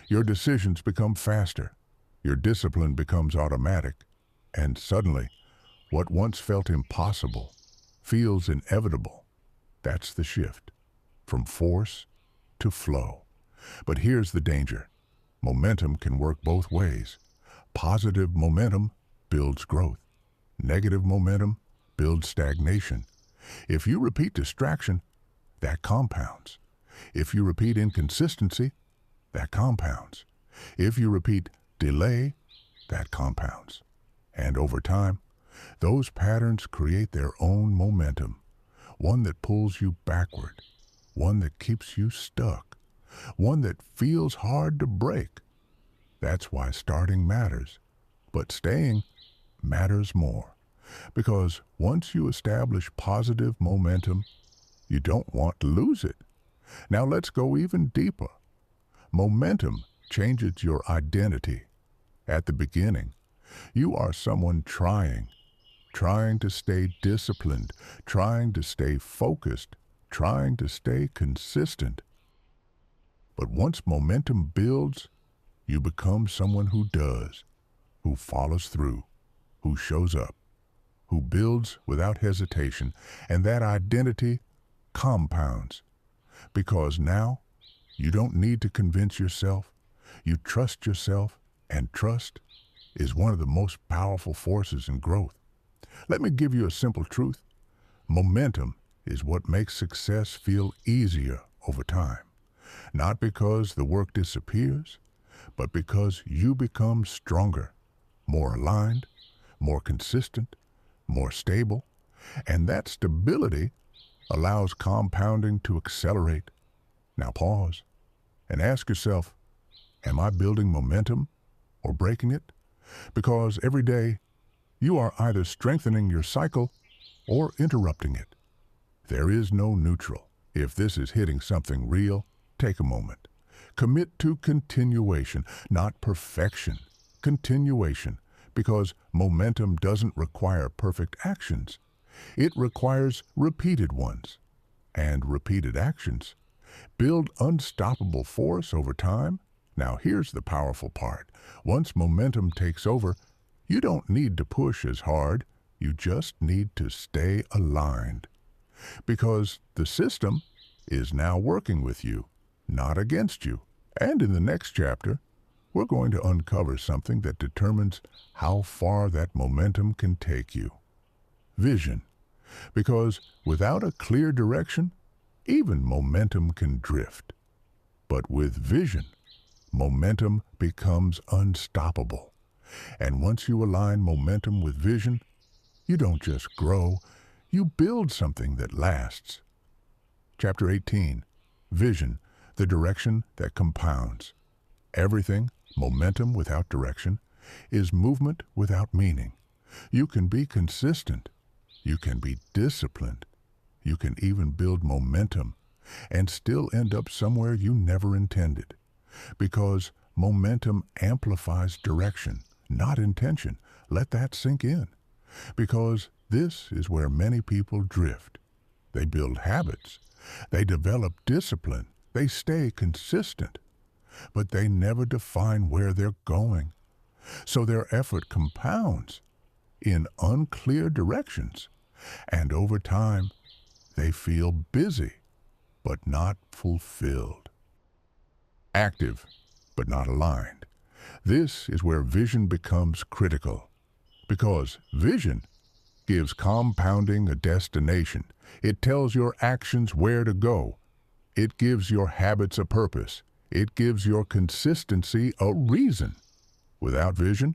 Your decisions become faster. Your discipline becomes automatic. And suddenly, what once felt impossible feels inevitable. That's the shift, from force to flow. But here's the danger. Momentum can work both ways. Positive momentum builds growth. Negative momentum builds stagnation. If you repeat distraction, that compounds. If you repeat inconsistency, that compounds. If you repeat delay, that compounds. And over time, those patterns create their own momentum, one that pulls you backward, one that keeps you stuck, one that feels hard to break. That's why starting matters, but staying matters more. Because once you establish positive momentum, you don't want to lose it. Now let's go even deeper. Momentum changes your identity. At the beginning, you are someone trying to stay disciplined, trying to stay focused, trying to stay consistent. But once momentum builds, you become someone who does, who follows through, who shows up, who builds without hesitation, and that identity compounds. Because now, you don't need to convince yourself, you trust yourself, and trust is one of the most powerful forces in growth. Let me give you a simple truth. Momentum is what makes success feel easier over time. Not because the work disappears, but because you become stronger, more aligned, more consistent, more stable, and that stability allows compounding to accelerate. Now pause and ask yourself, am I building momentum or breaking it? Because every day you are either strengthening your cycle or interrupting it. There is no neutral. If this is hitting something real, take a moment. Commit to continuation, not perfection. Continuation, because momentum doesn't require perfect actions. It requires repeated ones. And repeated actions build unstoppable force over time. Now here's the powerful part. Once momentum takes over, you don't need to push as hard. You just need to stay aligned. Because the system is now working with you, not against you. And in the next chapter, we're going to uncover something that determines how far that momentum can take you. Vision. Because without a clear direction, even momentum can drift. But with vision, momentum becomes unstoppable. And once you align momentum with vision, you don't just grow, you build something that lasts. Chapter 18, Vision, the direction that compounds. Everything, momentum without direction, is movement without meaning. You can be consistent, you can be disciplined, you can even build momentum and still end up somewhere you never intended. Because momentum amplifies direction, not intention. Let that sink in. Because this is where many people drift. They build habits, they develop discipline, they stay consistent, but they never define where they're going. So their effort compounds in unclear directions, and over time, they feel busy, but not fulfilled. Active, but not aligned. This is where vision becomes critical, because vision gives compounding a destination. It tells your actions where to go. It gives your habits a purpose. It gives your consistency a reason. Without vision,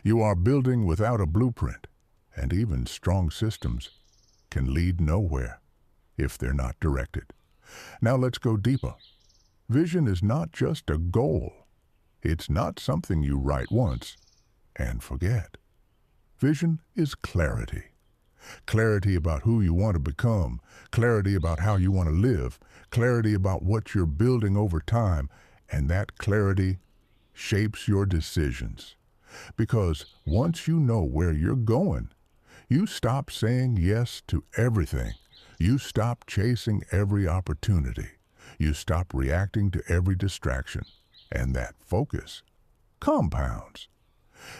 you are building without a blueprint, and even strong systems can lead nowhere if they're not directed. Now let's go deeper. Vision is not just a goal. It's not something you write once and forget. Vision is clarity. Clarity about who you want to become, clarity about how you want to live, clarity about what you're building over time, and that clarity shapes your decisions. Because once you know where you're going, you stop saying yes to everything. You stop chasing every opportunity. You stop reacting to every distraction. And that focus compounds.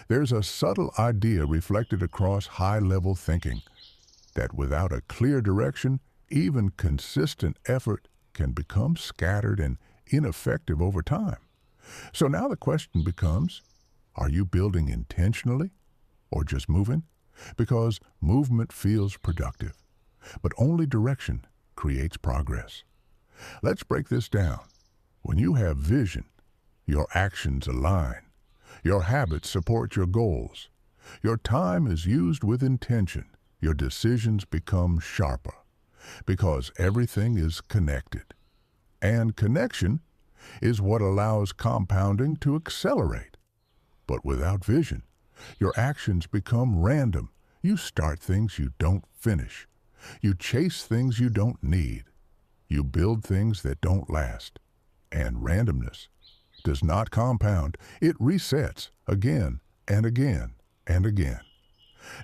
There's a subtle idea reflected across high-level thinking that without a clear direction, even consistent effort can become scattered and ineffective over time. So now the question becomes, are you building intentionally or just moving? Because movement feels productive, but only direction creates progress. Let's break this down. When you have vision, your actions align. Your habits support your goals. Your time is used with intention. Your decisions become sharper because everything is connected. And connection is what allows compounding to accelerate. But without vision, your actions become random. You start things you don't finish. You chase things you don't need. You build things that don't last. And randomness does not compound. It resets again and again and again.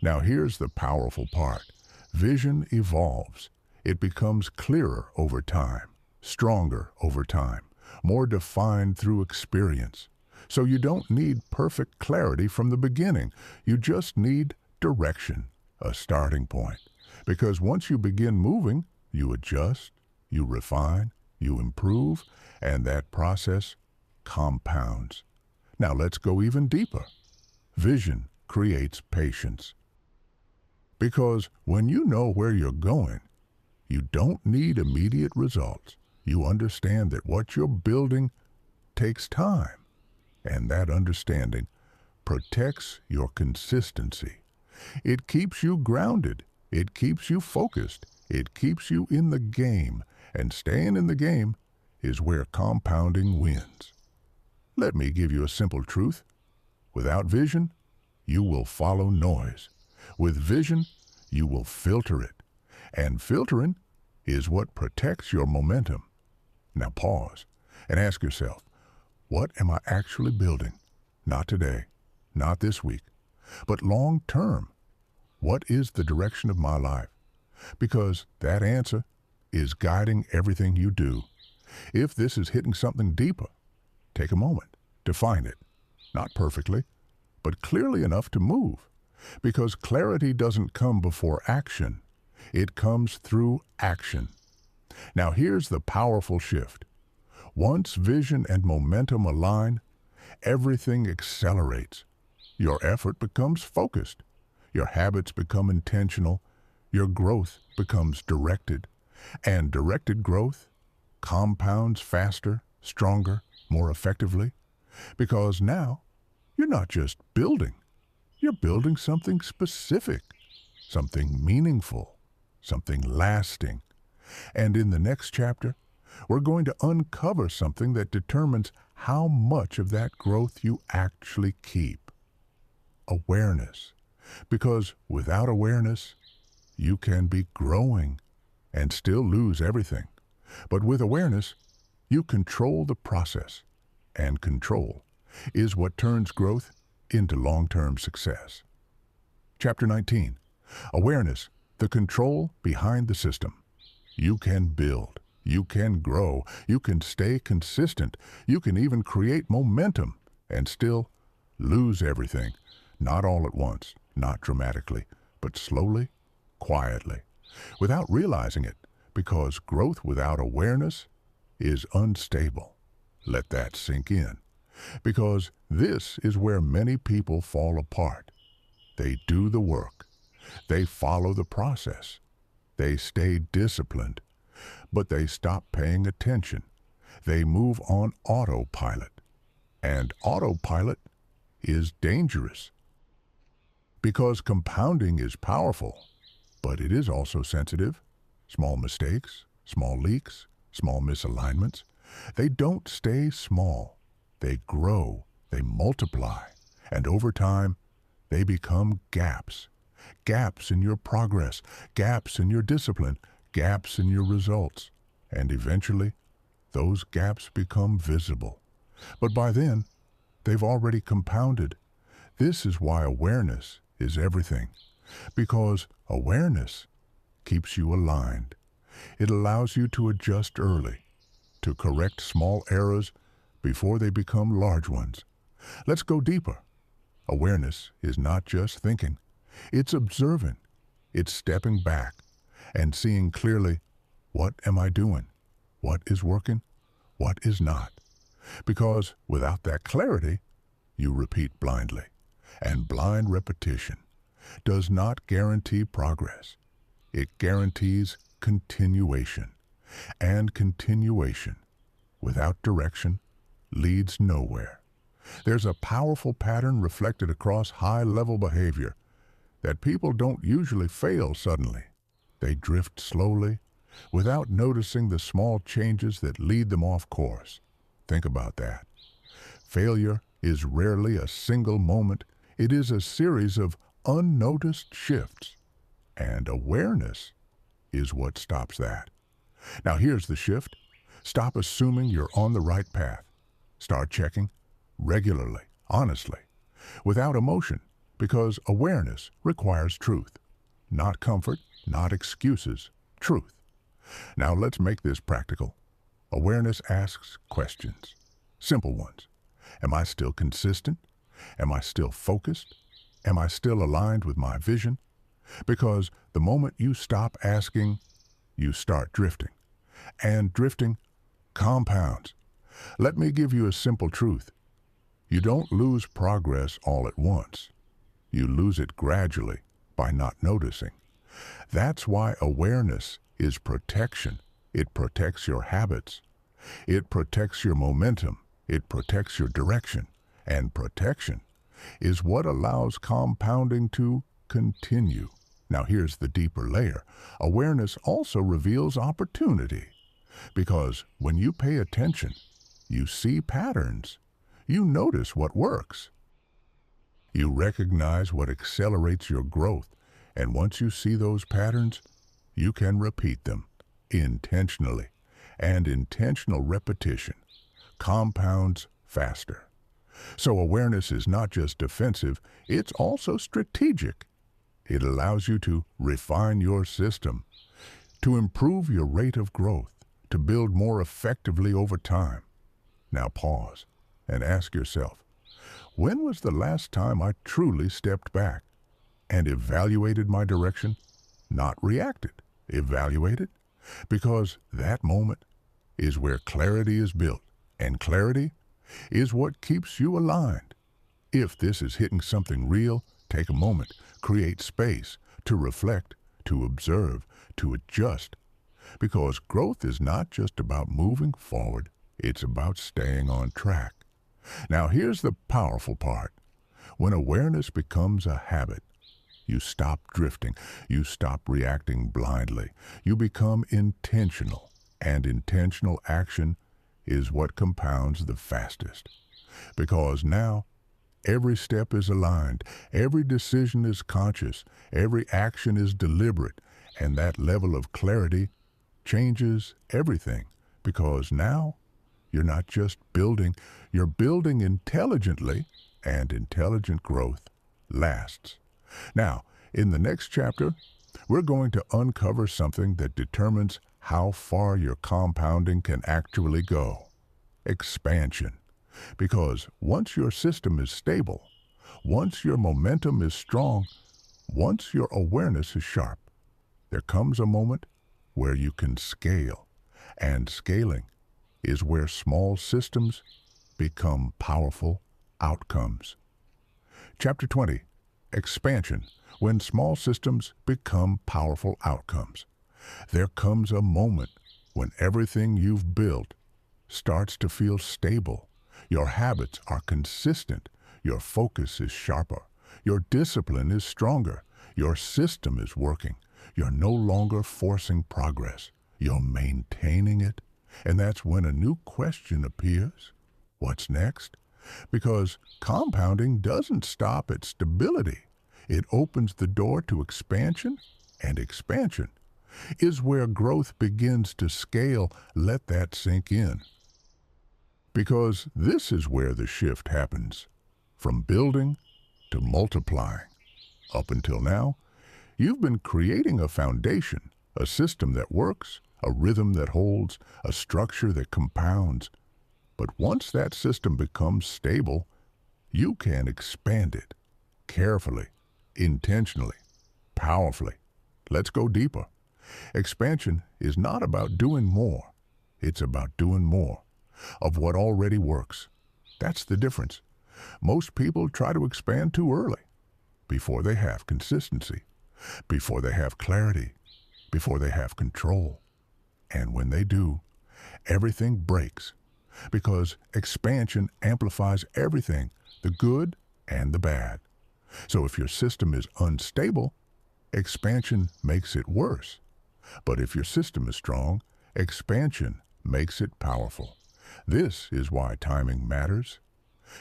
Now here's the powerful part. Vision evolves. It becomes clearer over time, stronger over time, more defined through experience. So you don't need perfect clarity from the beginning. You just need direction, a starting point. Because once you begin moving, you adjust, you refine, you improve, and that process compounds. Now let's go even deeper. Vision creates patience. Because when you know where you're going, you don't need immediate results. You understand that what you're building takes time, and that understanding protects your consistency. It keeps you grounded. It keeps you focused. It keeps you in the game, and staying in the game is where compounding wins. Let me give you a simple truth. Without vision, you will follow noise. With vision, you will filter it. And filtering is what protects your momentum. Now pause and ask yourself, what am I actually building? Not today, not this week, but long term. What is the direction of my life? Because that answer is guiding everything you do. If this is hitting something deeper, take a moment to find it. Not perfectly, but clearly enough to move. Because clarity doesn't come before action. It comes through action. Now here's the powerful shift. Once vision and momentum align, everything accelerates. Your effort becomes focused. Your habits become intentional. Your growth becomes directed. And directed growth compounds faster, stronger, more effectively. Because now, you're not just building. You're building something specific, something meaningful, something lasting. And in the next chapter, we're going to uncover something that determines how much of that growth you actually keep. Awareness. Because without awareness, you can be growing and still lose everything. But with awareness, you control the process. And control is what turns growth into long-term success. Chapter 19. Awareness, the control behind the system. You can build. You can grow. You can stay consistent. You can even create momentum and still lose everything. Not all at once, not dramatically, but slowly, quietly, without realizing it, because growth without awareness is unstable. Let that sink in, because this is where many people fall apart. They do the work. They follow the process. They stay disciplined, but they stop paying attention. They move on autopilot, and autopilot is dangerous. Because compounding is powerful, but it is also sensitive. Small mistakes, small leaks, small misalignments, they don't stay small. They grow, they multiply, and over time, They become gaps. Gaps in your progress, gaps in your discipline, gaps in your results. And eventually, those gaps become visible. But by then, they've already compounded. This is why awareness is everything. Because awareness keeps you aligned. It allows you to adjust early, to correct small errors before they become large ones. Let's go deeper. Awareness is not just thinking. It's observing. It's stepping back and seeing clearly, what am I doing? What is working? What is not? Because without that clarity, you repeat blindly. And blind repetition does not guarantee progress. It guarantees continuation. And continuation, without direction, leads nowhere. There's a powerful pattern reflected across high-level behavior that people don't usually fail suddenly. They drift slowly, without noticing the small changes that lead them off course. Think about that. Failure is rarely a single moment. It is a series of unnoticed shifts. And awareness is what stops that. Now here's the shift. Stop assuming you're on the right path. Start checking regularly, honestly, without emotion, because awareness requires truth. Not comfort, not excuses, truth. Now let's make this practical. Awareness asks questions, simple ones. Am I still consistent? Am I still focused? Am I still aligned with my vision? Because the moment you stop asking, you start drifting. And drifting compounds. Let me give you a simple truth. You don't lose progress all at once. You lose it gradually by not noticing. That's why awareness is protection. It protects your habits. It protects your momentum. It protects your direction. And protection is what allows compounding to continue. Now here's the deeper layer. Awareness also reveals opportunity. Because when you pay attention, you see patterns. You notice what works. You recognize what accelerates your growth. And once you see those patterns, you can repeat them intentionally. And intentional repetition compounds faster. So awareness is not just defensive, it's also strategic. It allows you to refine your system, to improve your rate of growth, to build more effectively over time. Now pause and ask yourself, when was the last time I truly stepped back and evaluated my direction? Not reacted, evaluated. Because that moment is where clarity is built, and clarity is what keeps you aligned. If this is hitting something real, take a moment, create space to reflect, to observe, to adjust. Because growth is not just about moving forward, it's about staying on track. Now here's the powerful part. When awareness becomes a habit, you stop drifting, you stop reacting blindly, you become intentional, and intentional action is what compounds the fastest. Because now, every step is aligned, every decision is conscious, every action is deliberate, and that level of clarity changes everything. Because now, you're not just building, you're building intelligently, and intelligent growth lasts. Now, in the next chapter, we're going to uncover something that determines how far your compounding can actually go. Expansion. Because once your system is stable, once your momentum is strong, once your awareness is sharp, there comes a moment where you can scale. And scaling is where small systems become powerful outcomes. Chapter 20. Expansion. When small systems become powerful outcomes. There comes a moment when everything you've built starts to feel stable. Your habits are consistent. Your focus is sharper. Your discipline is stronger. Your system is working. You're no longer forcing progress. You're maintaining it. And that's when a new question appears. What's next? Because compounding doesn't stop at stability. It opens the door to expansion, and expansion is where growth begins to scale. Let that sink in. Because this is where the shift happens, from building to multiplying. Up until now, you've been creating a foundation, a system that works, a rhythm that holds, a structure that compounds. But once that system becomes stable, you can expand it carefully, intentionally, powerfully. Let's go deeper. Expansion is not about doing more. It's about doing more of what already works. That's the difference. Most people try to expand too early, before they have consistency, before they have clarity, before they have control. And when they do, everything breaks, because expansion amplifies everything, the good and the bad. So if your system is unstable, expansion makes it worse. But if your system is strong, expansion makes it powerful. This is why timing matters,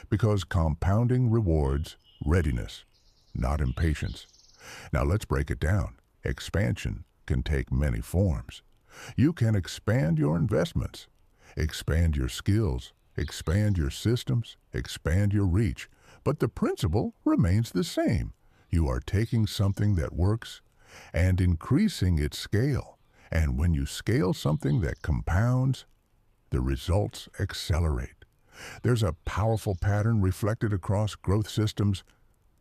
because compounding rewards readiness, not impatience. Now let's break it down. Expansion can take many forms. You can expand your investments, expand your skills, expand your systems, expand your reach, but the principle remains the same. You are taking something that works and increasing its scale. And when you scale something that compounds, the results accelerate. There's a powerful pattern reflected across growth systems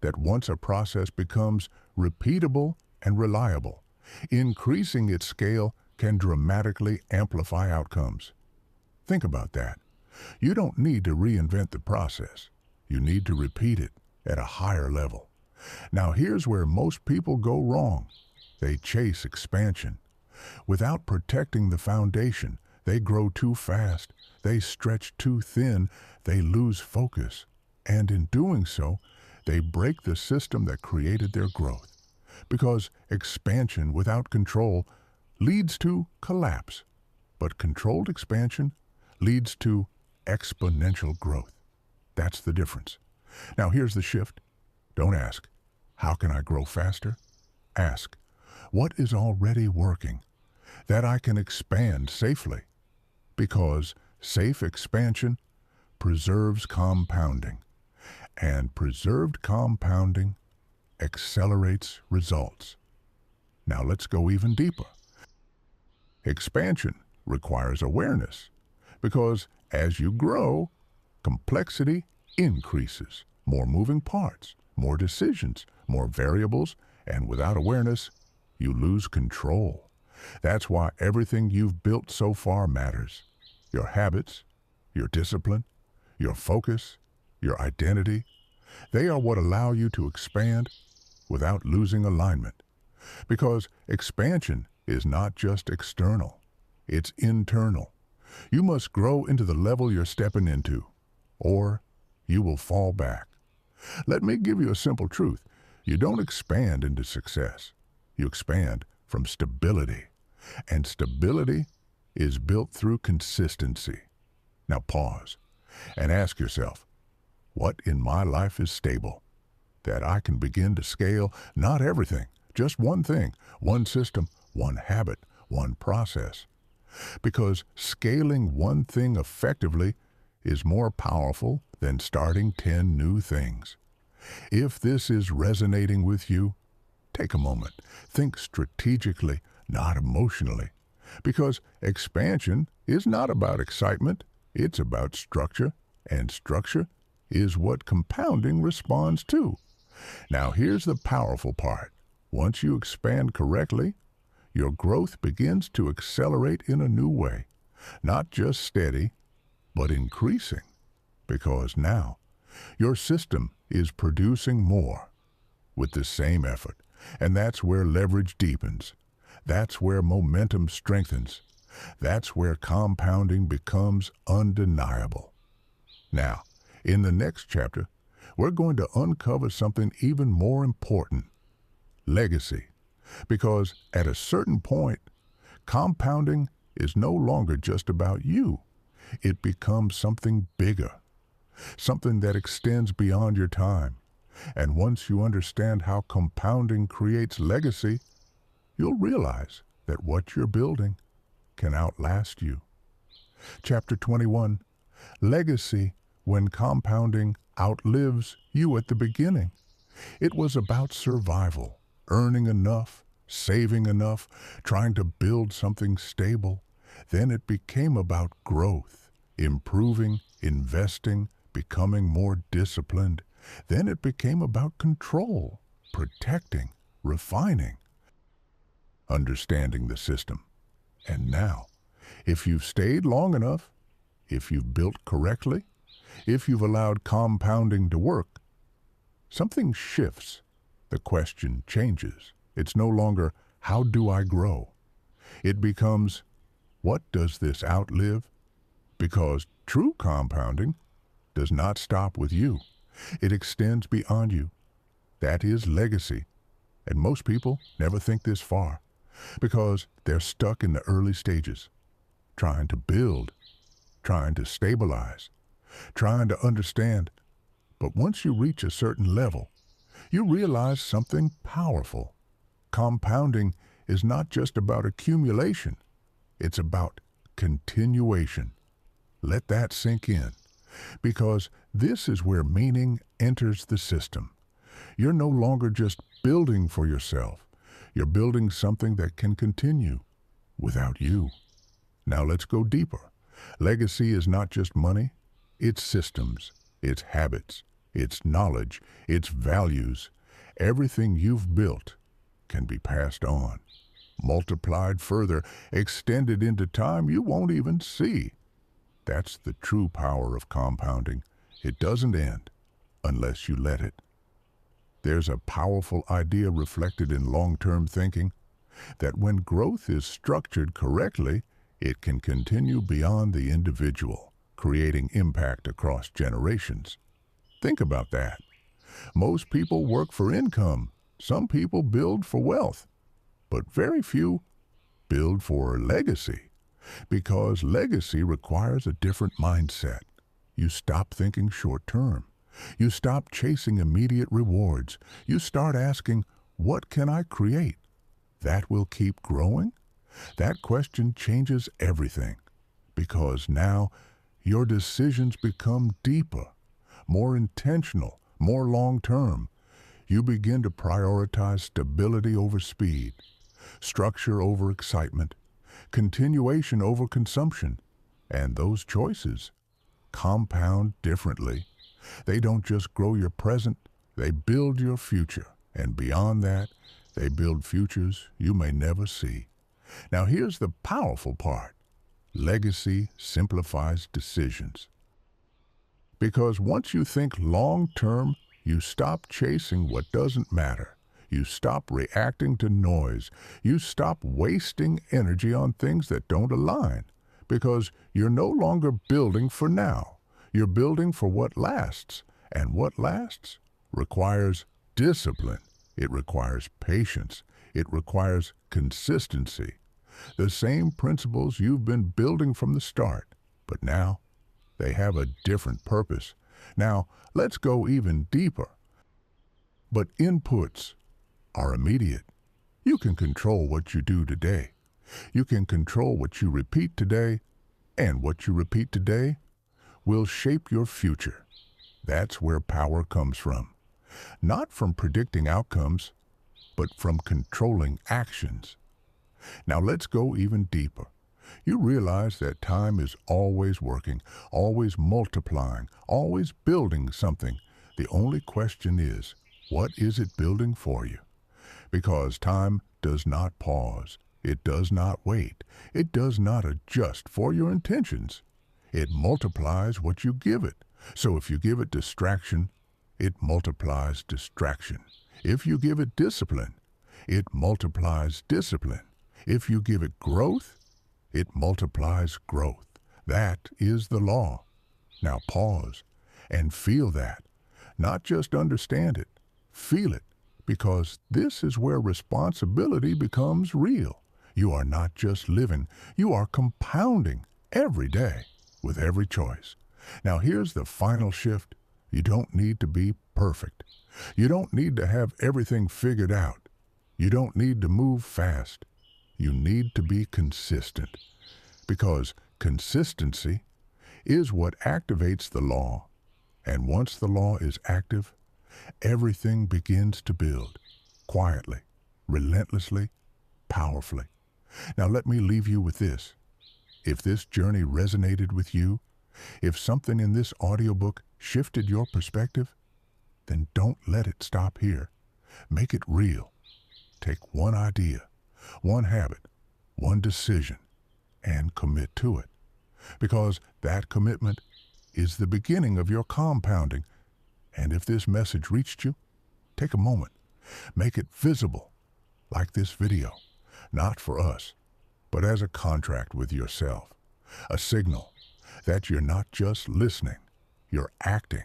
that once a process becomes repeatable and reliable, increasing its scale can dramatically amplify outcomes. Think about that. You don't need to reinvent the process. You need to repeat it at a higher level. Now here's where most people go wrong. They chase expansion. Without protecting the foundation, they grow too fast, they stretch too thin, they lose focus. And in doing so, they break the system that created their growth. Because expansion without control leads to collapse, but controlled expansion leads to exponential growth. That's the difference. Now here's the shift. Don't ask, how can I grow faster? Ask, what is already working that I can expand safely? Because safe expansion preserves compounding, and preserved compounding accelerates results. Now let's go even deeper. Expansion requires awareness, because as you grow, complexity increases. More moving parts, more decisions, more variables, and without awareness, you lose control. That's why everything you've built so far matters. Your habits, your discipline, your focus, your identity, they are what allow you to expand without losing alignment. Because expansion is not just external, it's internal. You must grow into the level you're stepping into, or you will fall back. Let me give you a simple truth. You don't expand into success. You expand from stability. And stability is built through consistency. Now pause and ask yourself, what in my life is stable? That I can begin to scale not everything, just one thing, one system, one habit, one process. Because scaling one thing effectively is more powerful than starting 10 new things. If this is resonating with you, take a moment. Think strategically, not emotionally. Because expansion is not about excitement, it's about structure, and structure is what compounding responds to. Now here's the powerful part. Once you expand correctly, your growth begins to accelerate in a new way. Not just steady, but increasing. Because now, your system is producing more with the same effort. And that's where leverage deepens. That's where momentum strengthens. That's where compounding becomes undeniable. Now, in the next chapter, we're going to uncover something even more important: legacy. Because at a certain point, compounding is no longer just about you. It becomes something bigger. something that extends beyond your time. And once you understand how compounding creates legacy, you'll realize that what you're building can outlast you. Chapter 21, Legacy when compounding outlives you at the beginning. It was about survival, earning enough, saving enough, trying to build something stable. Then it became about growth, improving, investing, becoming more disciplined. Then it became about control, protecting, refining, understanding the system. And now, if you've stayed long enough, if you've built correctly, if you've allowed compounding to work, something shifts. The question changes. It's no longer, how do I grow? It becomes, what does this outlive? Because true compounding does not stop with you. It extends beyond you. That is legacy. And most people never think this far because they're stuck in the early stages, trying to build, trying to stabilize, trying to understand. But once you reach a certain level, you realize something powerful. Compounding is not just about accumulation. It's about continuation. Let that sink in, because this is where meaning enters the system. You're no longer just building for yourself. You're building something that can continue without you. Now let's go deeper. Legacy is not just money. It's systems, it's habits, it's knowledge, it's values. Everything you've built can be passed on, multiplied further, extended into time you won't even see. That's the true power of compounding. It doesn't end unless you let it. There's a powerful idea reflected in long-term thinking that when growth is structured correctly, it can continue beyond the individual, creating impact across generations. Think about that. Most people work for income. Some people build for wealth. But very few build for legacy, because legacy requires a different mindset. You stop thinking short-term. You stop chasing immediate rewards. You start asking, what can I create that will keep growing? That question changes everything, because now your decisions become deeper, more intentional, more long-term. You begin to prioritize stability over speed, structure over excitement, continuation over consumption. And those choices compound differently. They don't just grow your present, they build your future. And beyond that, they build futures you may never see. Now here's the powerful part. Legacy simplifies decisions. Because once you think long-term, you stop chasing what doesn't matter. You stop reacting to noise. You stop wasting energy on things that don't align. Because you're no longer building for now. You're building for what lasts. And what lasts requires discipline. It requires patience. It requires consistency. The same principles you've been building from the start, but now they have a different purpose. Now, let's go even deeper. But inputs are immediate. You can control what you do today. You can control what you repeat today, and what you repeat today will shape your future. That's where power comes from. Not from predicting outcomes, but from controlling actions. Now let's go even deeper. You realize that time is always working, always multiplying, always building something. The only question is, what is it building for you? Because time does not pause. It does not wait. It does not adjust for your intentions. It multiplies what you give it. So if you give it distraction, it multiplies distraction. If you give it discipline, it multiplies discipline. If you give it growth, it multiplies growth. That is the law. Now pause and feel that. Not just understand it, feel it, because this is where responsibility becomes real. You are not just living, you are compounding every day with every choice. Now here's the final shift. You don't need to be perfect. You don't need to have everything figured out. You don't need to move fast. You need to be consistent, because consistency is what activates the law. And once the law is active, everything begins to build, quietly, relentlessly, powerfully. Now let me leave you with this. If this journey resonated with you, if something in this audiobook shifted your perspective, then don't let it stop here. Make it real. Take one idea, one habit, one decision, and commit to it. Because that commitment is the beginning of your compounding. And if this message reached you, take a moment. Make it visible, like this video, not for us, but as a contract with yourself, a signal that you're not just listening, you're acting.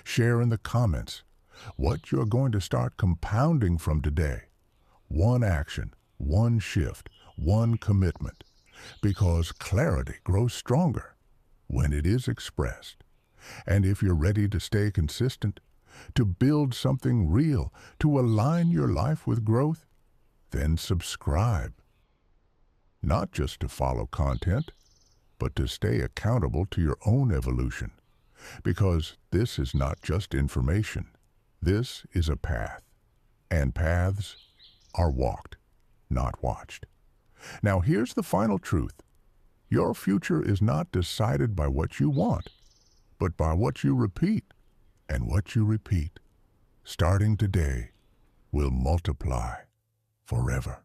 Share in the comments what you're going to start compounding from today. One action, one shift, one commitment, because clarity grows stronger when it is expressed. And if you're ready to stay consistent, to build something real, to align your life with growth, then subscribe. Not just to follow content, but to stay accountable to your own evolution. Because this is not just information. This is a path. And paths are walked, not watched. Now here's the final truth. Your future is not decided by what you want, but by what you repeat. And what you repeat, starting today, will multiply forever.